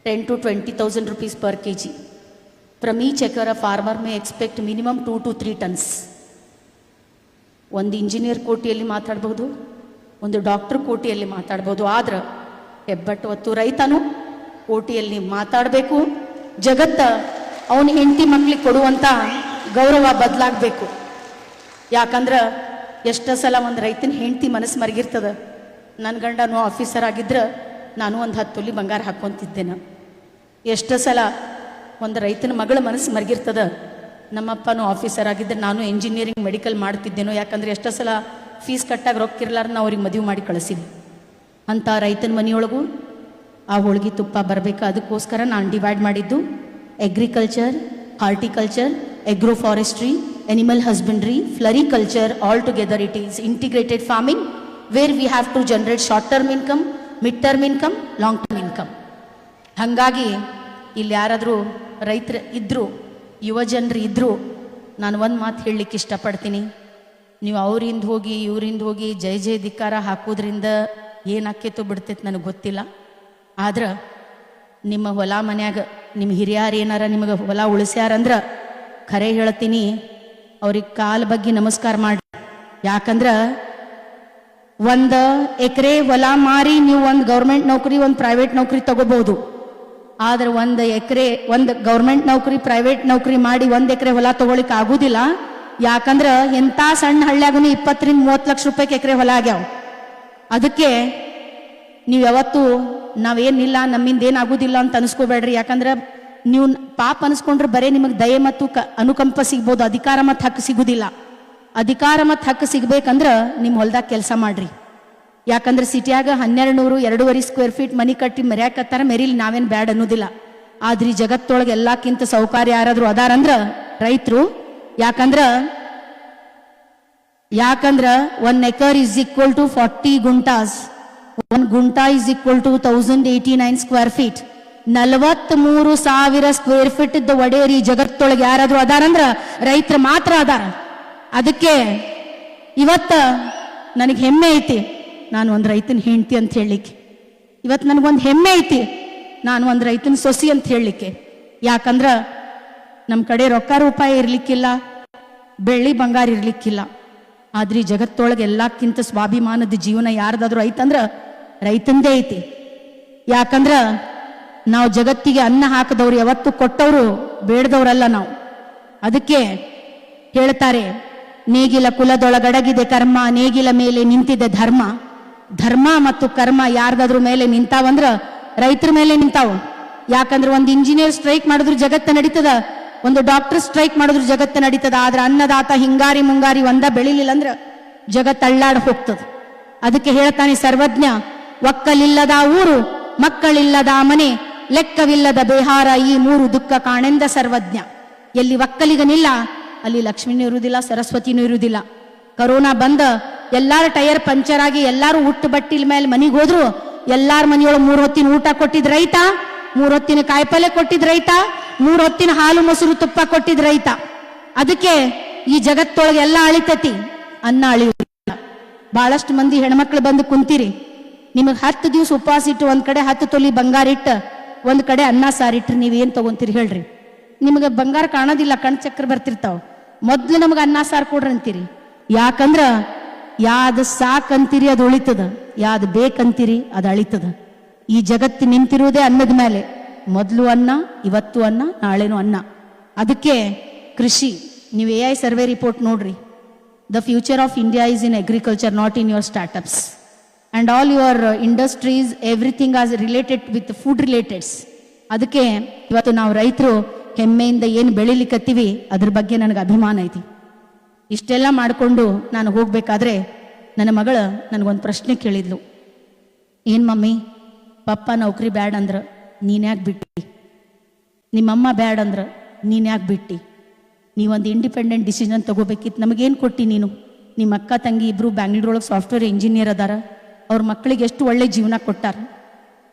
10,000 to 20,000 rupees per kg. From each acre a farmer may expect minimum 2 to 3 tons. ಒಂದು ಇಂಜಿನಿಯರ್ ಕೋಟಿಯಲ್ಲಿ ಮಾತಾಡ್ಬೋದು, ಒಂದು ಡಾಕ್ಟರ್ ಕೋಟಿಯಲ್ಲಿ ಮಾತಾಡ್ಬೋದು. ಆದ್ರೆ ಹೆಬ್ಬಟ್ಟು ಹೊತ್ತು ರೈತನು ಕೋಟಿಯಲ್ಲಿ ಮಾತಾಡಬೇಕು. ಜಗತ್ತ ಅವನ ಹೆಂಡತಿ ಮಕ್ಳಿಗೆ ಕೊಡುವಂಥ ಗೌರವ ಬದಲಾಗಬೇಕು. ಯಾಕಂದ್ರೆ ಎಷ್ಟೋ ಸಲ ಒಂದು ರೈತನ ಹೆಂಡತಿ ಮನಸ್ಸು ಮರಗಿರ್ತದೆ. ನನ್ನ ಗಂಡನೂ ಆಫೀಸರ್ ಆಗಿದ್ರೆ ನಾನು ಒಂದು 10 ತೊಲಿ ಬಂಗಾರ ಹಾಕ್ಕೊತಿದ್ದೇನೆ. ಎಷ್ಟೋ ಸಲ ಒಂದು ರೈತನ ಮಗಳ ಮನಸ್ಸು ಮರಗಿರ್ತದ, ನಮ್ಮಪ್ಪನೂ ಆಫೀಸರ್ ಆಗಿದ್ದರೆ ನಾನು ಇಂಜಿನಿಯರಿಂಗ್ ಮೆಡಿಕಲ್ ಮಾಡ್ತಿದ್ದೇನೋ. ಯಾಕಂದರೆ ಎಷ್ಟೋ ಸಲ ಫೀಸ್ ಕಟ್ಟಾಗಿ ರೊಕ್ಕಿರ್ಲಾರ ನಾವು ಅವ್ರಿಗೆ ಮದುವೆ ಮಾಡಿ ಕಳಿಸಿವಿ. ಅಂಥ ರೈತನ ಮನೆಯೊಳಗೂ ಆ ಹೋಳಿಗೆ ತುಪ್ಪ ಬರಬೇಕು. ಅದಕ್ಕೋಸ್ಕರ ನಾನು ಡಿವೈಡ್ ಮಾಡಿದ್ದು agriculture, horticulture, agro forestry, animal husbandry, floriculture. All together it is integrated farming where we have to generate short term income, mid term income, long term income. ಹಾಗಾಗಿ ಇಲ್ಲಿ ಯಾರಾದರೂ ರೈತರು ಇದ್ದರು, ಯುವ ಜನರು ಇದ್ದರು, ನಾನು ಒಂದು ಮಾತು ಹೇಳಲಿಕ್ಕೆ ಇಷ್ಟಪಡ್ತೀನಿ. ನೀವು ಅವರಿಂದ ಹೋಗಿ ಇವರಿಂದ ಹೋಗಿ ಜೈ ಜೈ ಧಿಕ್ಕಾರ ಹಾಕೋದ್ರಿಂದ ಏನಾಕೇತೋ ಬಿಡ್ತೈತೆ ನನಗೆ ಗೊತ್ತಿಲ್ಲ. ಆದ್ರೆ ನಿಮ್ಮ ಹೊಲ ಮನ್ಯಾಗ ನಿಮ್ಮ ಹಿರಿಯರು ಏನಾರ ನಿಮಗೆ ಹೊಲ ಉಳಿಸ್ಯಾರಂದ್ರೆ ಖರೆ ಹೇಳ್ತೀನಿ, ಅವ್ರಿಗೆ ಕಾಲ ಬಗ್ಗೆ ನಮಸ್ಕಾರ ಮಾಡಿ. ಯಾಕಂದ್ರೆ 1 ಎಕರೆ ಹೊಲ ಮಾರಿ ನೀವು ಒಂದು ಗೌರ್ಮೆಂಟ್ ನೌಕರಿ, ಒಂದು ಪ್ರೈವೇಟ್ ನೌಕರಿ ತಗೋಬಹುದು. ಆದ್ರೆ 1 ಎಕರೆ ಒಂದು ಗೌರ್ಮೆಂಟ್ ನೌಕರಿ, ಪ್ರೈವೇಟ್ ನೌಕರಿ ಮಾಡಿ 1 ಎಕರೆ ಹೊಲ ತಗೊಳಿಕ್ ಆಗುದಿಲ್ಲ. ಯಾಕಂದ್ರೆ ಎಂಥ ಸಣ್ಣ ಹಳ್ಳ್ಯಾಗೂ 20 ರಿಂದ 30 ಲಕ್ಷ ರೂಪಾಯಿಗೆ ಎಕರೆ ಹೊಲ ಆಗ್ಯಾವ. ಅದಕ್ಕೆ ನೀವು ಯಾವತ್ತು ನಾವೇನಿಲ್ಲ ನಮ್ಮಿಂದ ಏನಾಗುದಿಲ್ಲ ಅಂತ ಅನಿಸ್ಕೋಬೇಡ್ರಿ. ಯಾಕಂದ್ರೆ ನೀವು ಪಾಪ ಅನಿಸ್ಕೊಂಡ್ರೆ ಬರೀ ನಿಮಗೆ ದಯೆ ಮತ್ತು ಅನುಕಂಪ ಸಿಗ್ಬೋದು, ಅಧಿಕಾರ ಮತ್ತು ಹಕ್ಕು ಸಿಗುದಿಲ್ಲ. ಅಧಿಕಾರ ಮತ್ತು ಹಕ್ಕು ಸಿಗ್ಬೇಕಂದ್ರೆ ನಿಮ್ಮ ಹೊಲ್ದಾಗ ಕೆಲಸ ಮಾಡ್ರಿ. ಯಾಕಂದ್ರೆ ಸಿಟಿಯಾಗ 1200 2.5 ಸ್ಕ್ವೇರ್ ಫೀಟ್ ಮನಿ ಕಟ್ಟಿ ಮೆರ್ಯಾಕತ್ತಾರ, ಮೆರಿಲಿ ನಾವೇನು ಬ್ಯಾಡ್ ಅನ್ನೋದಿಲ್ಲ. ಆದ್ರೆ ಈ ಜಗತ್ತೊಳಗೆ ಎಲ್ಲಕ್ಕಿಂತ ಸೌಕರ್ಯ ಯಾರಾದ್ರೂ ಅದಾರಂದ್ರ ರೈತರು. ಯಾಕಂದ್ರೆ 1 acre is equal to 40 guntas. 1 gunta is equal to 1089 square feet. 43,000 square feet ಇದ್ದ ಒಡೆಯರಿ ಜಗತ್ತೊಳಗೆ ಯಾರಾದ್ರೂ ಅದಾರಂದ್ರ ರೈತರು ಮಾತ್ರ ಅದಾರ. ಅದಕ್ಕೆ ಇವತ್ತ ನನಗೆ ಹೆಮ್ಮೆ ಐತಿ, ನಾನು ಒಂದು ರೈತನ ಹೆಂಡತಿ ಅಂತ ಹೇಳಲಿಕ್ಕೆ. ಇವತ್ತು ನನಗೊಂದು ಹೆಮ್ಮೆ ಐತಿ, ನಾನು ಒಂದು ರೈತನ ಸೊಸಿ ಅಂತ ಹೇಳಲಿಕ್ಕೆ. ಯಾಕಂದ್ರೆ ನಮ್ಮ ಕಡೆ ರೊಕ್ಕ ರೂಪಾಯಿ ಇರ್ಲಿಕ್ಕಿಲ್ಲ, ಬೆಳ್ಳಿ ಬಂಗಾರ ಇರ್ಲಿಕ್ಕಿಲ್ಲ. ಆದ್ರೆ ಈ ಜಗತ್ತೊಳಗೆ ಎಲ್ಲಕ್ಕಿಂತ ಸ್ವಾಭಿಮಾನದ ಜೀವನ ಯಾರ್ದಾದ್ರೂ ಐತಂದ್ರ ರೈತಂದೇ ಐತಿ. ಯಾಕಂದ್ರ ನಾವು ಜಗತ್ತಿಗೆ ಅನ್ನ ಹಾಕದವ್ರು, ಯಾವತ್ತು ಕೊಟ್ಟವರು ಬೇಡದವ್ರಲ್ಲ ನಾವು. ಅದಕ್ಕೆ ಹೇಳ್ತಾರೆ, ನೇಗಿಲ ಕುಲದೊಳಗಡಗಿದೆ ಕರ್ಮ, ನೇಗಿಲ ಮೇಲೆ ನಿಂತಿದೆ ಧರ್ಮ. ಧರ್ಮ ಮತ್ತು ಕರ್ಮ ಯಾರ್ದಾದ್ರೂ ಮೇಲೆ ನಿಂತಾವಂದ್ರ ರೈತರ ಮೇಲೆ ನಿಂತಾವ. ಯಾಕಂದ್ರೆ ಒಂದು ಇಂಜಿನಿಯರ್ ಸ್ಟ್ರೈಕ್ ಮಾಡಿದ್ರು ಜಗತ್ತ ನಡೀತದ, ಒಂದು ಡಾಕ್ಟರ್ ಸ್ಟ್ರೈಕ್ ಮಾಡಿದ್ರು ಜಗತ್ತ ನಡೀತದ. ಆದ್ರೆ ಅನ್ನದಾತ ಹಿಂಗಾರಿ ಮುಂಗಾರಿ ಒಂದ ಬೆಳಿಲಿಲ್ಲ ಅಂದ್ರೆ ಜಗತ್ತು ಅಳ್ಳಾಡ್ ಹೋಗ್ತದ. ಅದಕ್ಕೆ ಹೇಳ್ತಾನೆ ಸರ್ವಜ್ಞ, ಒಕ್ಕಲಿಲ್ಲದ ಊರು, ಮಕ್ಕಳಿಲ್ಲದ ಮನೆ, ಲೆಕ್ಕವಿಲ್ಲದ ಬಿಹಾರ, ಈ ಮೂರು ದುಃಖ ಕಾಣೆಂದ ಸರ್ವಜ್ಞ. ಎಲ್ಲಿ ಒಕ್ಕಲಿಗನಿಲ್ಲ ಅಲ್ಲಿ ಲಕ್ಷ್ಮಿನೂ ಇರುವುದಿಲ್ಲ, ಸರಸ್ವತಿನೂ ಇರುವುದಿಲ್ಲ. ಕರೋನಾ ಬಂದ ಎಲ್ಲಾರ ಟೈರ್ ಪಂಚರ್ ಆಗಿ ಎಲ್ಲಾರು ಹುಟ್ಟು ಬಟ್ಟಿಲ ಮೇಲೆ ಮನೆಗೆ ಹೋದ್ರು. ಎಲ್ಲಾರ ಮನೆಯೊಳಗೆ 3 ಹೊತ್ತಿನ ಊಟ ಕೊಟ್ಟಿದ್ ರೈತ, 3 ಹೊತ್ತಿನ ಕಾಯಿಪಲ್ಲೆ ಕೊಟ್ಟಿದ್ ರೈತ, 3 ಹೊತ್ತಿನ ಹಾಲು ಮೊಸರು ತುಪ್ಪ ಕೊಟ್ಟಿದ್ ರೈತ. ಅದಕ್ಕೆ ಈ ಜಗತ್ತೊಳಗೆ ಎಲ್ಲ ಅಳಿತತಿ, ಅನ್ನ ಅಳಿಯುವುದಿಲ್ಲ. ಬಹಳಷ್ಟು ಮಂದಿ ಹೆಣ್ಮಕ್ಳು ಬಂದು ಕುಂತೀರಿ, ನಿಮಗೆ 10 ದಿವಸ ಉಪವಾಸ ಇಟ್ಟು ಒಂದ್ ಕಡೆ 10 ತೊಲಿ ಬಂಗಾರ ಇಟ್ಟು ಒಂದ್ ಕಡೆ ಅನ್ನ ಸಾರಿಟ್ರಿ, ನೀವೇನ್ ತಗೊಂತೀರಿ ಹೇಳ್ರಿ? ನಿಮಗೆ ಬಂಗಾರ ಕಾಣೋದಿಲ್ಲ, ಕಣ್ ಚಕ್ರ ಬರ್ತಿರ್ತಾವ. ಮೊದ್ಲು ನಮಗೆ ಅನ್ನ ಸಾರು ಕೊಡ್ರಿ ಅಂತೀರಿ. ಯಾಕಂದ್ರ ಯಾವ್ದು ಸಾಕಂತೀರಿ ಅದು ಉಳಿತದ, ಯಾವ್ದು ಬೇಕಂತೀರಿ ಅದು ಅಳಿತದ. ಈ ಜಗತ್ತು ನಿಂತಿರುವುದೇ ಅನ್ನದ ಮೇಲೆ. ಮೊದಲು ಅನ್ನ, ಇವತ್ತು ಅನ್ನ, ನಾಳೆನೂ ಅನ್ನ. ಅದಕ್ಕೆ ಕೃಷಿ, ನೀವು AI ಸರ್ವೆ ರಿಪೋರ್ಟ್ ನೋಡ್ರಿ. The future of India is in agriculture, not in your startups and all your industries, everything as related with food relateds. ಅದಕ್ಕೆ ಇವತ್ತು ನಾವು ರೈತರು ಹೆಮ್ಮೆಯಿಂದ ಏನು ಬೆಳಿಲಿಕ್ಕತ್ತೀವಿ ಅದ್ರ ಬಗ್ಗೆ ನನಗೆ ಅಭಿಮಾನ ಐತಿ. ಇಷ್ಟೆಲ್ಲ ಮಾಡಿಕೊಂಡು ನಾನು ಹೋಗ್ಬೇಕಾದ್ರೆ ನನ್ನ ಮಗಳು ನನಗೊಂದು ಪ್ರಶ್ನೆ ಕೇಳಿದ್ಲು. ಏನು ಮಮ್ಮಿ, ಪಪ್ಪ ನೌಕರಿ ಬ್ಯಾಡ ಅಂದ್ರ ನೀನ್ಯಾಕೆ ಬಿಟ್ಟಿ? ನಿಮ್ಮಮ್ಮ ಬ್ಯಾಡ ಅಂದ್ರ ನೀನ್ಯಾಕೆ ಬಿಟ್ಟಿ? ನೀವೊಂದು ಇಂಡಿಪೆಂಡೆಂಟ್ ಡಿಸಿಷನ್ ತಗೋಬೇಕಿತ್ತು, ನಮಗೇನು ಕೊಟ್ಟಿ ನೀನು? ನಿಮ್ಮ ಅಕ್ಕ ತಂಗಿ ಇಬ್ಬರು ಬ್ಯಾಂಗ್ಳೂರೊಳಗೆ ಸಾಫ್ಟ್ವೇರ್ ಇಂಜಿನಿಯರ್ ಅದಾರ, ಅವ್ರ ಮಕ್ಕಳಿಗೆ ಎಷ್ಟು ಒಳ್ಳೆ ಜೀವನ ಕೊಟ್ಟಾರ.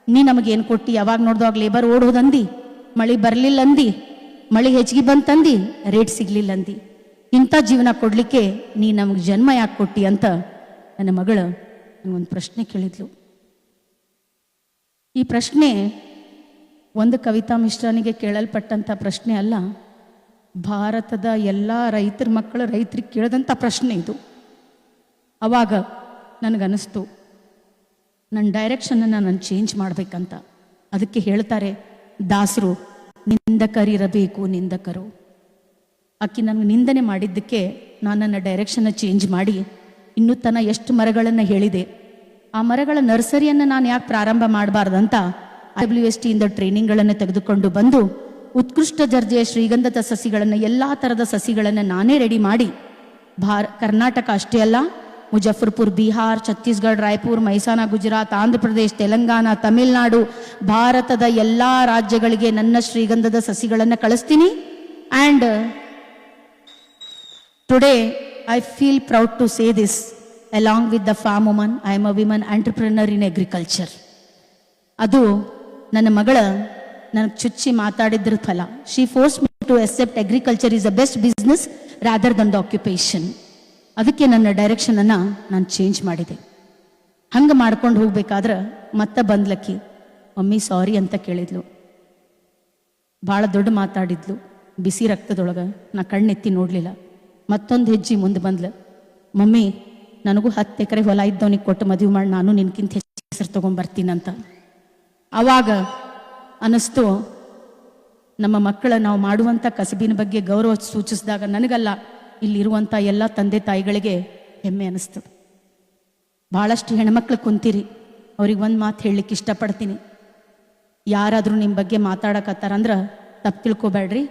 ನೀ ನಮಗೇನು ಕೊಟ್ಟಿ? ಯಾವಾಗ ನೋಡ್ದಾಗ ಲೇಬರ್ ಓಡೋದಂದಿ, ಮಳೆ ಬರಲಿಲ್ಲ ಅಂದಿ, ಮಳೆ ಹೆಚ್ಚಿಗೆ ಬಂತಂದಿ, ರೇಟ್ ಸಿಗ್ಲಿಲ್ಲ ಅಂದಿ. ಇಂಥ ಜೀವನ ಕೊಡಲಿಕ್ಕೆ ನೀ ನಮಗೆ ಜನ್ಮ ಯಾಕೆ ಕೊಟ್ಟಿ ಅಂತ ನನ್ನ ಮಗಳು ನನಗೊಂದು ಪ್ರಶ್ನೆ ಕೇಳಿದ್ಲು. ಈ ಪ್ರಶ್ನೆ ಒಂದು ಕವಿತಾ ಮಿಶ್ರಾನಿಗೆ ಕೇಳಲ್ಪಟ್ಟಂಥ ಪ್ರಶ್ನೆ ಅಲ್ಲ, ಭಾರತದ ಎಲ್ಲ ರೈತರ ಮಕ್ಕಳು ರೈತರಿಗೆ ಕೇಳಿದಂಥ ಪ್ರಶ್ನೆ ಇದು. ಅವಾಗ ನನಗನ್ನಿಸ್ತು ನನ್ನ ಡೈರೆಕ್ಷನನ್ನು ನಾನು ಚೇಂಜ್ ಮಾಡಬೇಕಂತ. ಅದಕ್ಕೆ ಹೇಳ್ತಾರೆ ದಾಸರು, ನಿಂದಕರಿರಬೇಕು ನಿಂದಕರು. ಆಕಿ ನನಗೆ ನಿಂದನೆ ಮಾಡಿದ್ದಕ್ಕೆ ನಾನು ನನ್ನ ಡೈರೆಕ್ಷನ್ನ ಚೇಂಜ್ ಮಾಡಿ ಇನ್ನೂ ತನ ಎಷ್ಟು ಮರಗಳನ್ನು ಹೇಳಿದೆ. ಆ ಮರಗಳ ನರ್ಸರಿಯನ್ನು ನಾನು ಯಾಕೆ ಪ್ರಾರಂಭ ಮಾಡಬಾರ್ದಂತ WST ಇಂದ ಟ್ರೈನಿಂಗ್ಗಳನ್ನು ತೆಗೆದುಕೊಂಡು ಬಂದು ಉತ್ಕೃಷ್ಟ ದರ್ಜೆಯ ಶ್ರೀಗಂಧದ ಸಸಿಗಳನ್ನು, ಎಲ್ಲ ಥರದ ಸಸಿಗಳನ್ನು ನಾನೇ ರೆಡಿ ಮಾಡಿ ಕರ್ನಾಟಕ ಅಷ್ಟೇ ಅಲ್ಲ, ಮುಜಫರ್ಪುರ್, ಬಿಹಾರ್, ಛತ್ತೀಸ್ಗಢ, ರಾಯ್ಪುರ್, ಮೈಸಾನ, ಗುಜರಾತ್, ಆಂಧ್ರ ಪ್ರದೇಶ್, ತೆಲಂಗಾಣ, ತಮಿಳುನಾಡು, ಭಾರತದ ಎಲ್ಲ ರಾಜ್ಯಗಳಿಗೆ ನನ್ನ ಶ್ರೀಗಂಧದ ಸಸಿಗಳನ್ನು ಕಳಿಸ್ತೀನಿ. And today I feel proud to say this along with the farm woman. I am a women entrepreneur in agriculture. ಅದು ನನ್ನ ಮಗಳ ನನಗೆ ಚುಚ್ಚಿ ಮಾತಾಡಿದ್ರ ಫಲ. She force me to accept agriculture is the best business rather than the occupation. ಅದಕ್ಕೆ ನನ್ನ ಡೈರೆಕ್ಷನನ್ನು ನಾನು ಚೇಂಜ್ ಮಾಡಿದೆ. ಹಂಗೆ ಮಾಡ್ಕೊಂಡು ಹೋಗ್ಬೇಕಾದ್ರೆ ಮತ್ತೆ ಬಂದ್ಲಕ್ಕಿ, ಮಮ್ಮಿ ಸಾರಿ ಅಂತ ಕೇಳಿದ್ಲು. ಭಾಳ ದೊಡ್ಡ ಮಾತಾಡಿದ್ಲು, ಬಿಸಿ ರಕ್ತದೊಳಗೆ. ನಾ ಕಣ್ಣೆತ್ತಿ ನೋಡಲಿಲ್ಲ. ಮತ್ತೊಂದು ಹೆಜ್ಜೆ ಮುಂದೆ ಬಂದ್ಲು, ಮಮ್ಮಿ ನನಗೂ 10 ಎಕರೆ ಹೊಲ ಇದ್ದವನಿಗೆ ಕೊಟ್ಟು ಮದುವೆ ಮಾಡಿ ನಾನು ನಿನ್ಕಿಂತ ಹೆಚ್ಚು ಹೆಸರು ತೊಗೊಂಬರ್ತೀನಂತ. ಆವಾಗ ಅನ್ನಿಸ್ತು, ನಮ್ಮ ಮಕ್ಕಳ ನಾವು ಮಾಡುವಂಥ ಕಸಬಿನ ಬಗ್ಗೆ ಗೌರವ ಸೂಚಿಸಿದಾಗ ನನಗಲ್ಲ, ಇಲ್ಲಿರುವಂಥ ಎಲ್ಲ ತಂದೆ ತಾಯಿಗಳಿಗೆ ಹೆಮ್ಮೆ ಅನ್ನಿಸ್ತು. ಭಾಳಷ್ಟು ಹೆಣ್ಮಕ್ಳು ಕುಂತೀರಿ, ಅವ್ರಿಗೆ ಒಂದು ಮಾತು ಹೇಳಲಿಕ್ಕೆ ಇಷ್ಟಪಡ್ತೀನಿ. ಯಾರಾದರೂ ನಿಮ್ಮ ಬಗ್ಗೆ ಮಾತಾಡಕತ್ತಾರಂದ್ರೆ ತಪ್ಪು ತಿಳ್ಕೊಬೇಡ್ರಿ.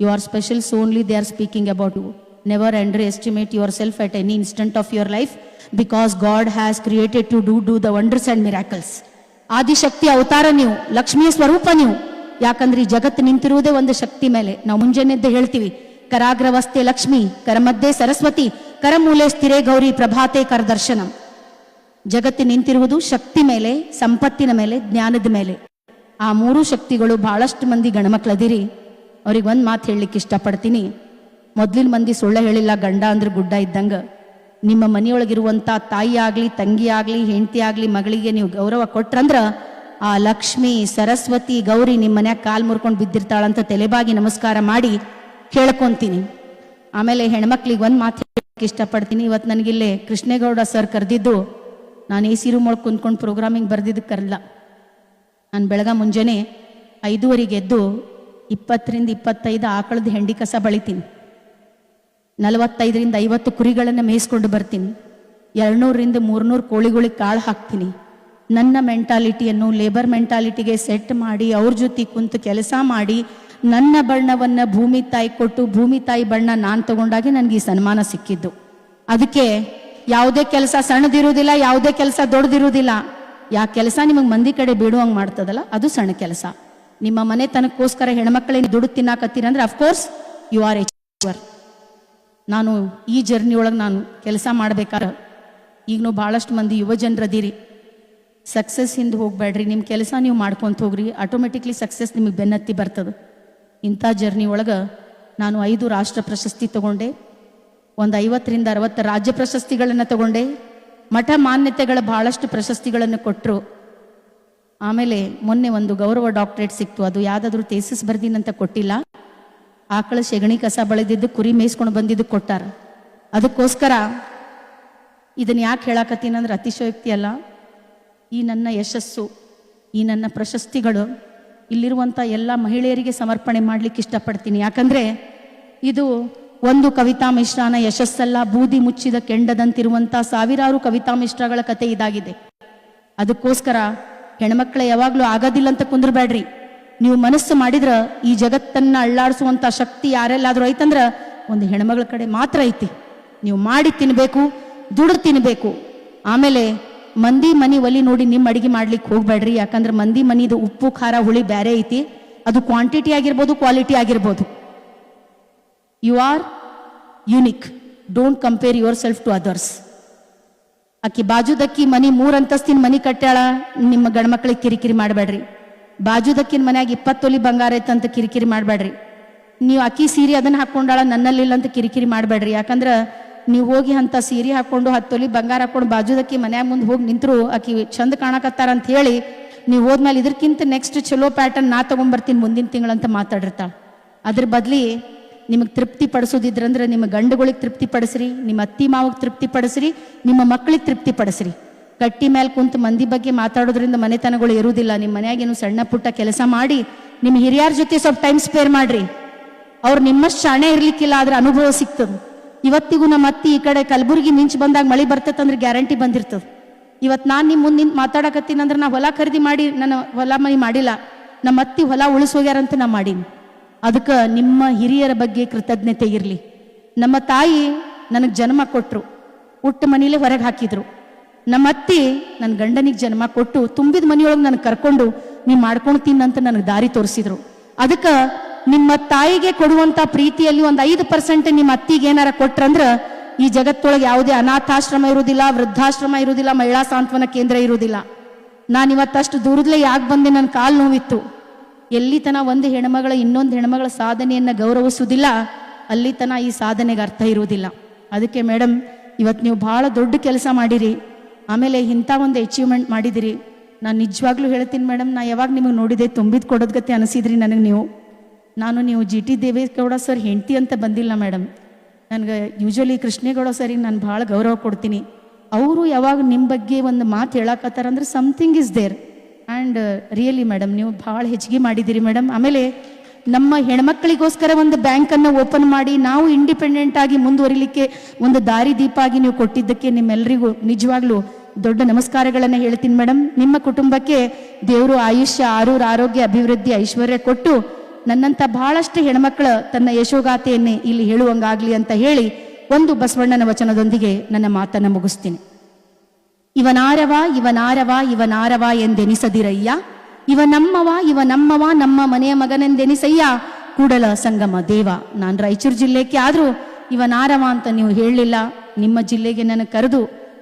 You are special, so only they are speaking about you. Never underestimate yourself at any instant of your life, because God has created to do the wonders and miracles. Adishakti ಅವತಾರ ನೀವು, ಲಕ್ಷ್ಮಿಯ ಸ್ವರೂಪ ನೀವು. ಯಾಕಂದ್ರೆ ಈ ಜಗತ್ತು ನಿಂತಿರುವುದೇ ಒಂದು ಶಕ್ತಿ ಮೇಲೆ. ನಾವು ಮುಂಜಾನೆದ್ದೇ ಹೇಳ್ತೀವಿ, ಕರಾಗ್ರವಸ್ತೆ ಲಕ್ಷ್ಮಿ, ಕರಮಧ್ಯೆ ಸರಸ್ವತಿ, ಕರಮೂಲೆ ಸ್ಥಿರೇ ಗೌರಿ, ಪ್ರಭಾತೆ ಕರದರ್ಶನಂ. ಜಗತ್ತು ನಿಂತಿರುವುದು ಶಕ್ತಿ ಮೇಲೆ, ಸಂಪತ್ತಿನ ಮೇಲೆ, ಜ್ಞಾನದ ಮೇಲೆ. ಆ 3 ಶಕ್ತಿಗಳು. ಬಹಳಷ್ಟು ಮಂದಿ ಗಣಮಕ್ಳದಿರಿ, ಅವ್ರಿಗೆ ಒಂದು ಮಾತು ಹೇಳಲಿಕ್ಕೆ ಇಷ್ಟಪಡ್ತೀನಿ. ಮೊದಲಿನ ಮಂದಿ ಸುಳ್ಳ ಹೇಳಿಲ್ಲ, ಗಂಡ ಅಂದ್ರೆ ಗುಡ್ಡ ಇದ್ದಂಗೆ. ನಿಮ್ಮ ಮನೆಯೊಳಗಿರುವಂಥ ತಾಯಿ ಆಗಲಿ, ತಂಗಿ ಆಗಲಿ, ಹೆಂಡತಿ ಆಗಲಿ, ಮಗಳಿಗೆ ನೀವು ಗೌರವ ಕೊಟ್ರಂದ್ರೆ ಆ ಲಕ್ಷ್ಮಿ, ಸರಸ್ವತಿ, ಗೌರಿ ನಿಮ್ಮ ಮನ್ಯಾಗ ಕಾಲು ಮುರ್ಕೊಂಡು ಬಿದ್ದಿರ್ತಾಳಂತ ತಲೆಬಾಗಿ ನಮಸ್ಕಾರ ಮಾಡಿ ಕೇಳ್ಕೊತೀನಿ. ಆಮೇಲೆ ಹೆಣ್ಮಕ್ಳಿಗೆ ಒಂದು ಮಾತು ಹೇಳಕ್ಕೆ ಇಷ್ಟಪಡ್ತೀನಿ. ಇವತ್ತು ನನಗಿಲ್ಲೇ ಕೃಷ್ಣೇಗೌಡ ಸರ್ ಕರೆದಿದ್ದು, ನಾನು AC ರೂಮ್ ಒಳಗೆ ಕುಂತ್ಕೊಂಡು ಪ್ರೋಗ್ರಾಮಿಂಗ್ ಬರೆದಿದ್ದಕ್ಕೆ ಕರಲ್ಲ. ನಾನು ಬೆಳಗ್ಗೆ ಮುಂಜಾನೆ 5:30 ಎದ್ದು 20 ರಿಂದ 25 ಆಕಳದ ಹೆಂಡಿ ಕಸ ಬಳಿತೀನಿ. 45 ರಿಂದ 50 ಕುರಿಗಳನ್ನು ಮೇಯಿಸ್ಕೊಂಡು ಬರ್ತೀನಿ. 200 ರಿಂದ 300 ಕೋಳಿಗಳಿಗೆ ಕಾಳು ಹಾಕ್ತೀನಿ. ನನ್ನ ಮೆಂಟಾಲಿಟಿಯನ್ನು ಲೇಬರ್ ಮೆಂಟಾಲಿಟಿಗೆ ಸೆಟ್ ಮಾಡಿ ಅವ್ರ ಜೊತೆ ಕುಂತು ಕೆಲಸ ಮಾಡಿ ನನ್ನ ಬಣ್ಣವನ್ನು ಭೂಮಿ ತಾಯಿ ಕೊಟ್ಟು ಭೂಮಿ ತಾಯಿ ಬಣ್ಣ ನಾನು ತಗೊಂಡಾಗೆ ನನಗೆ ಈ ಸನ್ಮಾನ ಸಿಕ್ಕಿದ್ದು. ಅದಕ್ಕೆ ಯಾವುದೇ ಕೆಲಸ ಸಣ್ಣದಿರುವುದಿಲ್ಲ, ಯಾವುದೇ ಕೆಲಸ ದೊಡ್ಡದಿರುವುದಿಲ್ಲ. ಯಾ ಕೆಲಸ ನಿಮಗೆ ಮಂದಿ ಕಡೆ ಬೇಡುವಂಗೆ ಮಾಡ್ತದಲ್ಲ ಅದು ಸಣ್ಣ ಕೆಲಸ. ನಿಮ್ಮ ಮನೆತನಕ್ಕೋಸ್ಕರ ಹೆಣ್ಮಕ್ಳಿಗೆ ದುಡ್ಡು ತಿನ್ನಾಕತ್ತೀರ ಅಂದ್ರೆ ಅಫ್ಕೋರ್ಸ್ ಯು ಆರ್ ಎ. ನಾನು ಈ ಜರ್ನಿ ಒಳಗೆ ನಾನು ಕೆಲಸ ಮಾಡ್ಬೇಕಾದ್ರೆ ಈಗನೂ ಭಾಳಷ್ಟು ಮಂದಿ ಯುವ ಜನರದಿರಿ, ಸಕ್ಸಸ್ ಹಿಂದೆ ಹೋಗ್ಬೇಡ್ರಿ, ನಿಮ್ಮ ಕೆಲಸ ನೀವು ಮಾಡ್ಕೊಂತ ಹೋಗ್ರಿ, ಆಟೋಮೆಟಿಕ್ಲಿ ಸಕ್ಸಸ್ ನಿಮಗೆ ಬೆನ್ನತ್ತಿ ಬರ್ತದೆ. ಇಂಥ ಜರ್ನಿ ಒಳಗೆ ನಾನು 5 ರಾಷ್ಟ್ರ ಪ್ರಶಸ್ತಿ ತಗೊಂಡೆ, ಒಂದು 50ರಿಂದ 60 ರಾಜ್ಯ ಪ್ರಶಸ್ತಿಗಳನ್ನು ತಗೊಂಡೆ, ಮಠ ಮಾನ್ಯತೆಗಳ ಭಾಳಷ್ಟು ಪ್ರಶಸ್ತಿಗಳನ್ನು ಕೊಟ್ಟರು. ಆಮೇಲೆ ಮೊನ್ನೆ ಒಂದು ಗೌರವ ಡಾಕ್ಟರೇಟ್ ಸಿಕ್ತು. ಅದು ಯಾವುದಾದ್ರೂ ಥೇಸಿಸ್ ಬರ್ದಿನಂತ ಕೊಟ್ಟಿಲ್ಲ, ಆಕಳ ಸೆಗಣಿ ಕಸ ಬೆಳೆದಿದ್ದು ಕುರಿ ಮೇಯಿಸ್ಕೊಂಡು ಬಂದಿದ್ದು ಕೊಟ್ಟಾರ. ಅದಕ್ಕೋಸ್ಕರ ಇದನ್ನು ಯಾಕೆ ಹೇಳಾಕತ್ತೀನಂದ್ರೆ ಅತಿಶಯೋಕ್ತಿ ಅಲ್ಲ, ಈ ನನ್ನ ಯಶಸ್ಸು, ಈ ನನ್ನ ಪ್ರಶಸ್ತಿಗಳು ಇಲ್ಲಿರುವಂಥ ಎಲ್ಲ ಮಹಿಳೆಯರಿಗೆ ಸಮರ್ಪಣೆ ಮಾಡಲಿಕ್ಕೆ ಇಷ್ಟಪಡ್ತೀನಿ. ಯಾಕಂದರೆ ಇದು ಒಂದು ಕವಿತಾ ಮಿಶ್ರನ ಯಶಸ್ಸಲ್ಲ, ಬೂದಿ ಮುಚ್ಚಿದ ಕೆಂಡದಂತಿರುವಂಥ ಸಾವಿರಾರು ಕವಿತಾ ಮಿಶ್ರಗಳ ಕತೆ ಇದಾಗಿದೆ. ಅದಕ್ಕೋಸ್ಕರ ಹೆಣ್ಮಕ್ಳ ಯಾವಾಗಲೂ ಆಗೋದಿಲ್ಲ ಅಂತ ಕುಂದ್ರಬೇಡ್ರಿ. ನೀವು ಮನಸ್ಸು ಮಾಡಿದ್ರೆ ಈ ಜಗತ್ತನ್ನು ಅಳ್ಳಾಡಿಸುವಂಥ ಶಕ್ತಿ ಯಾರೆಲ್ಲಾದರೂ ಐತಂದ್ರೆ ಒಂದು ಹೆಣ್ಮಗಳ ಕಡೆ ಮಾತ್ರ ಐತಿ. ನೀವು ಮಾಡಿ ತಿನ್ನಬೇಕು, ದುಡ್ದು ತಿನ್ನಬೇಕು. ಆಮೇಲೆ ಮಂದಿ ಮನಿ ಒಲಿ ನೋಡಿ ನಿಮ್ಮ ಅಡಿಗೆ ಮಾಡ್ಲಿಕ್ಕೆ ಹೋಗ್ಬೇಡ್ರಿ. ಯಾಕಂದ್ರೆ ಮಂದಿ ಮನಿದು ಉಪ್ಪು ಖಾರ ಹುಳಿ ಬೇರೆ ಐತಿ. ಅದು ಕ್ವಾಂಟಿಟಿ ಆಗಿರ್ಬೋದು, ಕ್ವಾಲಿಟಿ ಆಗಿರ್ಬೋದು. You are unique, don't compare yourself to others. ಆಕಿ ಬಾಜುದಕ್ಕಿ ಮನಿ 3 ಅಂತಸ್ತಿನ ಮನಿ ಕಟ್ಟಾಳ, ನಿಮ್ಮ ಗಂಡ್ಮಕ್ಳಿಗೆ ಕಿರಿಕಿರಿ ಮಾಡಬೇಡ್ರಿ. ಬಾಜುದಕ್ಕಿನ ಮನ್ಯಾಗ 20 ತೊಲಿ ಬಂಗಾರ ಐತಂತ ಕಿರಿಕಿರಿ ಮಾಡಬೇಡ್ರಿ. ನೀವು ಅಕ್ಕಿ ಸೀರೆ ಅದನ್ನ ಹಾಕೊಂಡಾಳ ನನ್ನಲ್ಲಿಲ್ಲ ಅಂತ ಕಿರಿಕಿರಿ ಮಾಡಬೇಡ್ರಿ. ಯಾಕಂದ್ರೆ ನೀವು ಹೋಗಿ ಅಂತ ಸೀರೆ ಹಾಕೊಂಡು 10 ತೊಲಿ ಬಂಗಾರ ಹಾಕೊಂಡು ಬಾಜುದಕ್ಕಿ ಮನ್ಯಾಗ ಮುಂದೆ ಹೋಗಿ ನಿಂತರು ಆಕಿ ಚಂದ ಕಾಣಕತ್ತಾರ ಅಂತ ಹೇಳಿ ನೀವು ಹೋದ್ಮೇಲೆ ಇದಕ್ಕಿಂತ ನೆಕ್ಸ್ಟ್ ಚಲೋ ಪ್ಯಾಟರ್ನ್ ನಾ ತಗೊಂಡ್ಬರ್ತೀನಿ ಮುಂದಿನ ತಿಂಗಳಂತ ಮಾತಾಡಿರ್ತಾಳೆ. ಅದ್ರ ಬದ್ಲಿ ನಿಮಗೆ ತೃಪ್ತಿ ಪಡಿಸೋದಿದ್ರಂದ್ರೆ ನಿಮ್ಮ ಗಂಡುಗಳಿಗೆ ತೃಪ್ತಿ ಪಡಿಸ್ರಿ, ನಿಮ್ಮ ಅತ್ತಿ ಮಾವಗೆ ತೃಪ್ತಿ ಪಡಿಸ್ರಿ, ನಿಮ್ಮ ಮಕ್ಕಳಿಗೆ ತೃಪ್ತಿ ಪಡಿಸ್ರಿ. ಕಟ್ಟಿ ಮೇಲೆ ಕುಂತು ಮಂದಿ ಬಗ್ಗೆ ಮಾತಾಡೋದ್ರಿಂದ ಮನೆತನಗಳು ಇರುವುದಿಲ್ಲ. ನಿಮ್ಮ ಮನೆಯಾಗೇನು ಸಣ್ಣ ಪುಟ್ಟ ಕೆಲಸ ಮಾಡಿ ನಿಮ್ಮ ಹಿರಿಯರ ಜೊತೆ ಸ್ವಲ್ಪ ಟೈಮ್ ಸ್ಪೇರ್ ಮಾಡ್ರಿ. ಅವ್ರು ನಿಮ್ಮಷ್ಟು ಶಾಣೆ ಇರ್ಲಿಕ್ಕಿಲ್ಲ, ಆದ್ರೆ ಅನುಭವ ಸಿಗ್ತದೆ. ಇವತ್ತಿಗೂ ನಮ್ಮ ಅತ್ತಿ ಈ ಕಡೆ ಕಲಬುರಗಿ ಮಿಂಚು ಬಂದಾಗ ಮಳೆ ಬರ್ತೈತಂದ್ರೆ ಗ್ಯಾರಂಟಿ ಬಂದಿರ್ತದೆ. ಇವತ್ತು ನಾನು ನಿಮ್ಮ ಮುಂದೆ ನಿಂತು ಮಾತಾಡಕತ್ತೀನಿ ಅಂದ್ರೆ ನಾ ಹೊಲ ಖರೀದಿ ಮಾಡಿ ನನ್ನ ಹೊಲ ಮನೆ ಮಾಡಿಲ್ಲ, ನಮ್ಮ ಅತ್ತಿ ಹೊಲ ಉಳಿಸೋಗ್ಯಾರಂತ ನಾ ಮಾಡೀನಿ. ಅದಕ್ಕೆ ನಿಮ್ಮ ಹಿರಿಯರ ಬಗ್ಗೆ ಕೃತಜ್ಞತೆ ಇರಲಿ. ನಮ್ಮ ತಾಯಿ ನನಗೆ ಜನ್ಮ ಕೊಟ್ಟರು, ಹುಟ್ಟ ಮನೇಲೆ ಹೊರಗೆ ಹಾಕಿದ್ರು. ನಮ್ಮ ಅತ್ತಿ ನನ್ನ ಗಂಡನಿಗೆ ಜನ್ಮ ಕೊಟ್ಟು ತುಂಬಿದ ಮನೆಯೊಳಗೆ ನನಗೆ ಕರ್ಕೊಂಡು ನೀವು ಮಾಡ್ಕೊಂಡು ತಿನ್ನಂತ ನನಗೆ ದಾರಿ ತೋರಿಸಿದ್ರು. ಅದಕ್ಕೆ ನಿಮ್ಮ ತಾಯಿಗೆ ಕೊಡುವಂಥ ಪ್ರೀತಿಯಲ್ಲಿ ಒಂದು 5% ನಿಮ್ಮ ಅತ್ತಿಗೆ ಏನಾರ ಕೊಟ್ರಂದ್ರೆ ಈ ಜಗತ್ತೊಳಗೆ ಯಾವುದೇ ಅನಾಥಾಶ್ರಮ ಇರುವುದಿಲ್ಲ, ವೃದ್ಧಾಶ್ರಮ ಇರುವುದಿಲ್ಲ, ಮಹಿಳಾ ಸಾಂತ್ವನ ಕೇಂದ್ರ ಇರುವುದಿಲ್ಲ. ನಾನು ಇವತ್ತಷ್ಟು ದೂರದಲ್ಲೇ ಯಾಕೆ ಬಂದೆ, ನನ್ನ ಕಾಲು ನೋವಿತ್ತು. ಎಲ್ಲಿ ತನ ಒಂದು ಹೆಣ್ಮಗಳ ಇನ್ನೊಂದು ಹೆಣ್ಮಗಳ ಸಾಧನೆಯನ್ನು ಗೌರವಿಸುವುದಿಲ್ಲ, ಅಲ್ಲಿ ತನ ಈ ಸಾಧನೆಗೆ ಅರ್ಥ ಇರುವುದಿಲ್ಲ. ಅದಕ್ಕೆ ಮೇಡಮ್ ಇವತ್ತು ನೀವು ಭಾಳ ದೊಡ್ಡ ಕೆಲಸ ಮಾಡಿರಿ, ಆಮೇಲೆ ಇಂಥ ಒಂದು ಅಚೀವ್ಮೆಂಟ್ ಮಾಡಿದಿರಿ. ನಾನು ನಿಜವಾಗ್ಲೂ ಹೇಳ್ತೀನಿ ಮೇಡಮ್, ನಾ ಯಾವಾಗ ನಿಮಗೆ ನೋಡಿದೆ ತುಂಬಿದ ಕೊಡೋದ್ ಗತೆ ಅನಿಸಿದ್ರಿ ನನಗೆ. ನೀವು GT ದೇವೇಗೌಡ ಸರ್ ಹೆಂಡತಿ ಅಂತ ಬಂದಿಲ್ಲ ಮೇಡಮ್. ನನಗೆ ಯೂಶ್ವಲಿ ಕೃಷ್ಣೇಗೌಡ ಸರಿಗೆ ನಾನು ಭಾಳ ಗೌರವ ಕೊಡ್ತೀನಿ. ಅವರು ಯಾವಾಗ ನಿಮ್ಮ ಬಗ್ಗೆ ಒಂದು ಮಾತು ಹೇಳಕತ್ತಾರಂದ್ರೆ something is there. And really madam ನೀವು ಭಾಳ ಹೆಚ್ಚಿಗೆ ಮಾಡಿದ್ದೀರಿ ಮೇಡಮ್. ಆಮೇಲೆ ನಮ್ಮ ಹೆಣ್ಮಕ್ಳಿಗೋಸ್ಕರ ಒಂದು ಬ್ಯಾಂಕನ್ನು ಓಪನ್ ಮಾಡಿ ನಾವು ಇಂಡಿಪೆಂಡೆಂಟ್ ಆಗಿ ಮುಂದುವರಿಲಿಕ್ಕೆ ಒಂದು ದಾರಿ ದೀಪ ಆಗಿ ನೀವು ಕೊಟ್ಟಿದ್ದಕ್ಕೆ ನಿಮ್ಮೆಲ್ಲರಿಗೂ ನಿಜವಾಗ್ಲೂ ದೊಡ್ಡ ನಮಸ್ಕಾರಗಳನ್ನು ಹೇಳ್ತೀನಿ ಮೇಡಮ್. ನಿಮ್ಮ ಕುಟುಂಬಕ್ಕೆ ದೇವರು ಆಯುಷ್ಯ, ಆರೋಗ್ಯ, ಅಭಿವೃದ್ಧಿ, ಐಶ್ವರ್ಯ ಕೊಟ್ಟು ನನ್ನಂಥ ಬಹಳಷ್ಟು ಹೆಣ್ಮಕ್ಳು ತನ್ನ ಯಶೋಗಾಥೆಯನ್ನೇ ಇಲ್ಲಿ ಹೇಳುವಂಗಾಗಲಿ ಅಂತ ಹೇಳಿ ಒಂದು ಬಸವಣ್ಣನ ವಚನದೊಂದಿಗೆ ನನ್ನ ಮಾತನ್ನು ಮುಗಿಸ್ತೀನಿ. ಇವನಾರವ ಎಂದೆನಿಸದಿರಯ್ಯ, ಇವನಮ್ಮವ ನಮ್ಮ ಮನೆಯ ಮಗನೆಂದೆನಿಸಯ್ಯ, ಕೂಡಲ ಸಂಗಮ ದೇವ. ನಾನು ರಾಯಚೂರು ಜಿಲ್ಲೆಗೆ ಆದರೂ ಇವನಾರವ ಅಂತ ನೀವು ಹೇಳಲಿಲ್ಲ. ನಿಮ್ಮ ಜಿಲ್ಲೆಗೆ ನನಗೆ ಕರೆದು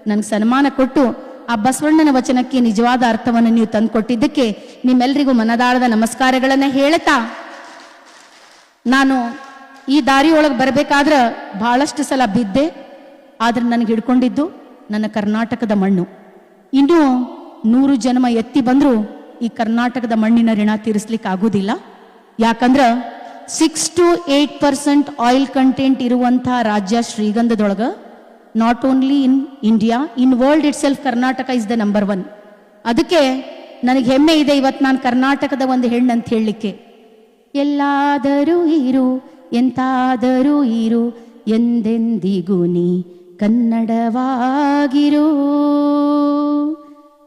ನನಗೆ ಸನ್ಮಾನ ಕೊಟ್ಟು ಆ ಬಸವಣ್ಣನ ವಚನಕ್ಕೆ ನಿಜವಾದ ಅರ್ಥವನ್ನು ನೀವು ತಂದುಕೊಟ್ಟಿದ್ದಕ್ಕೆ ನಿಮ್ಮೆಲ್ಲರಿಗೂ ಮನದಾಳದ ನಮಸ್ಕಾರಗಳನ್ನು ಹೇಳ್ತಾ, ನಾನು ಈ ದಾರಿಯೊಳಗೆ ಬರಬೇಕಾದ್ರೆ ಬಹಳಷ್ಟು ಸಲ ಬಿದ್ದೆ. ಆದ್ರೆ ನನಗೆ ಹಿಡ್ಕೊಂಡಿದ್ದು ನನ್ನ ಕರ್ನಾಟಕದ ಮಣ್ಣು. ಇನ್ನೂ 100 ಜನ್ಮ ಎತ್ತಿ ಬಂದರೂ ಈ ಕರ್ನಾಟಕದ ಮಣ್ಣಿನ ಋಣ ತೀರಿಸ್ಲಿಕ್ಕೆ ಆಗೋದಿಲ್ಲ. ಯಾಕಂದ್ರೆ 6 to 8% ಆಯಿಲ್ ಕಂಟೆಂಟ್ ಇರುವಂಥ ರಾಜ್ಯ ಶ್ರೀಗಂಧದೊಳಗೆ, not only in India, in world itself Karnataka is the number 1. ಅದಕ್ಕೆ ನನಗೆ ಹೆಮ್ಮೆ ಇದೆ ಇವತ್ತು ನಾನು ಕರ್ನಾಟಕದ ಒಂದು ಹೆಣ್ಣು ಅಂತ ಹೇಳಲಿಕ್ಕೆ. ಎಲ್ಲಾದರೂ ಇರು, ಎಂತಾದರೂ ಇರು, ಎಂದೆಂದಿಗೂ ನೀ ಕನ್ನಡವಾಗಿರು.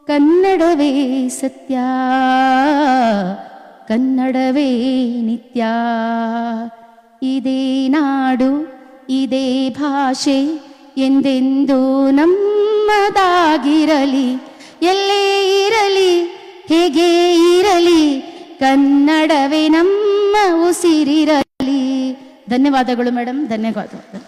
ಕನ್ನಡವೇ ಸತ್ಯ, ಕನ್ನಡವೇ ನಿತ್ಯ. ಇದೇ ನಾಡು, ಇದೇ ಭಾಷೆ, ಎಂದೆಂದೂ ನಮ್ಮದಾಗಿರಲಿ, ಎಲ್ಲೇ ಇರಲಿ ಹೇಗೆ ಇರಲಿ, ಕನ್ನಡವೇ ನಮ್ಮ ಉಸಿರಿರಲಿ. ಧನ್ಯವಾದಗಳು ಮೇಡಮ್, ಧನ್ಯವಾದಗಳು.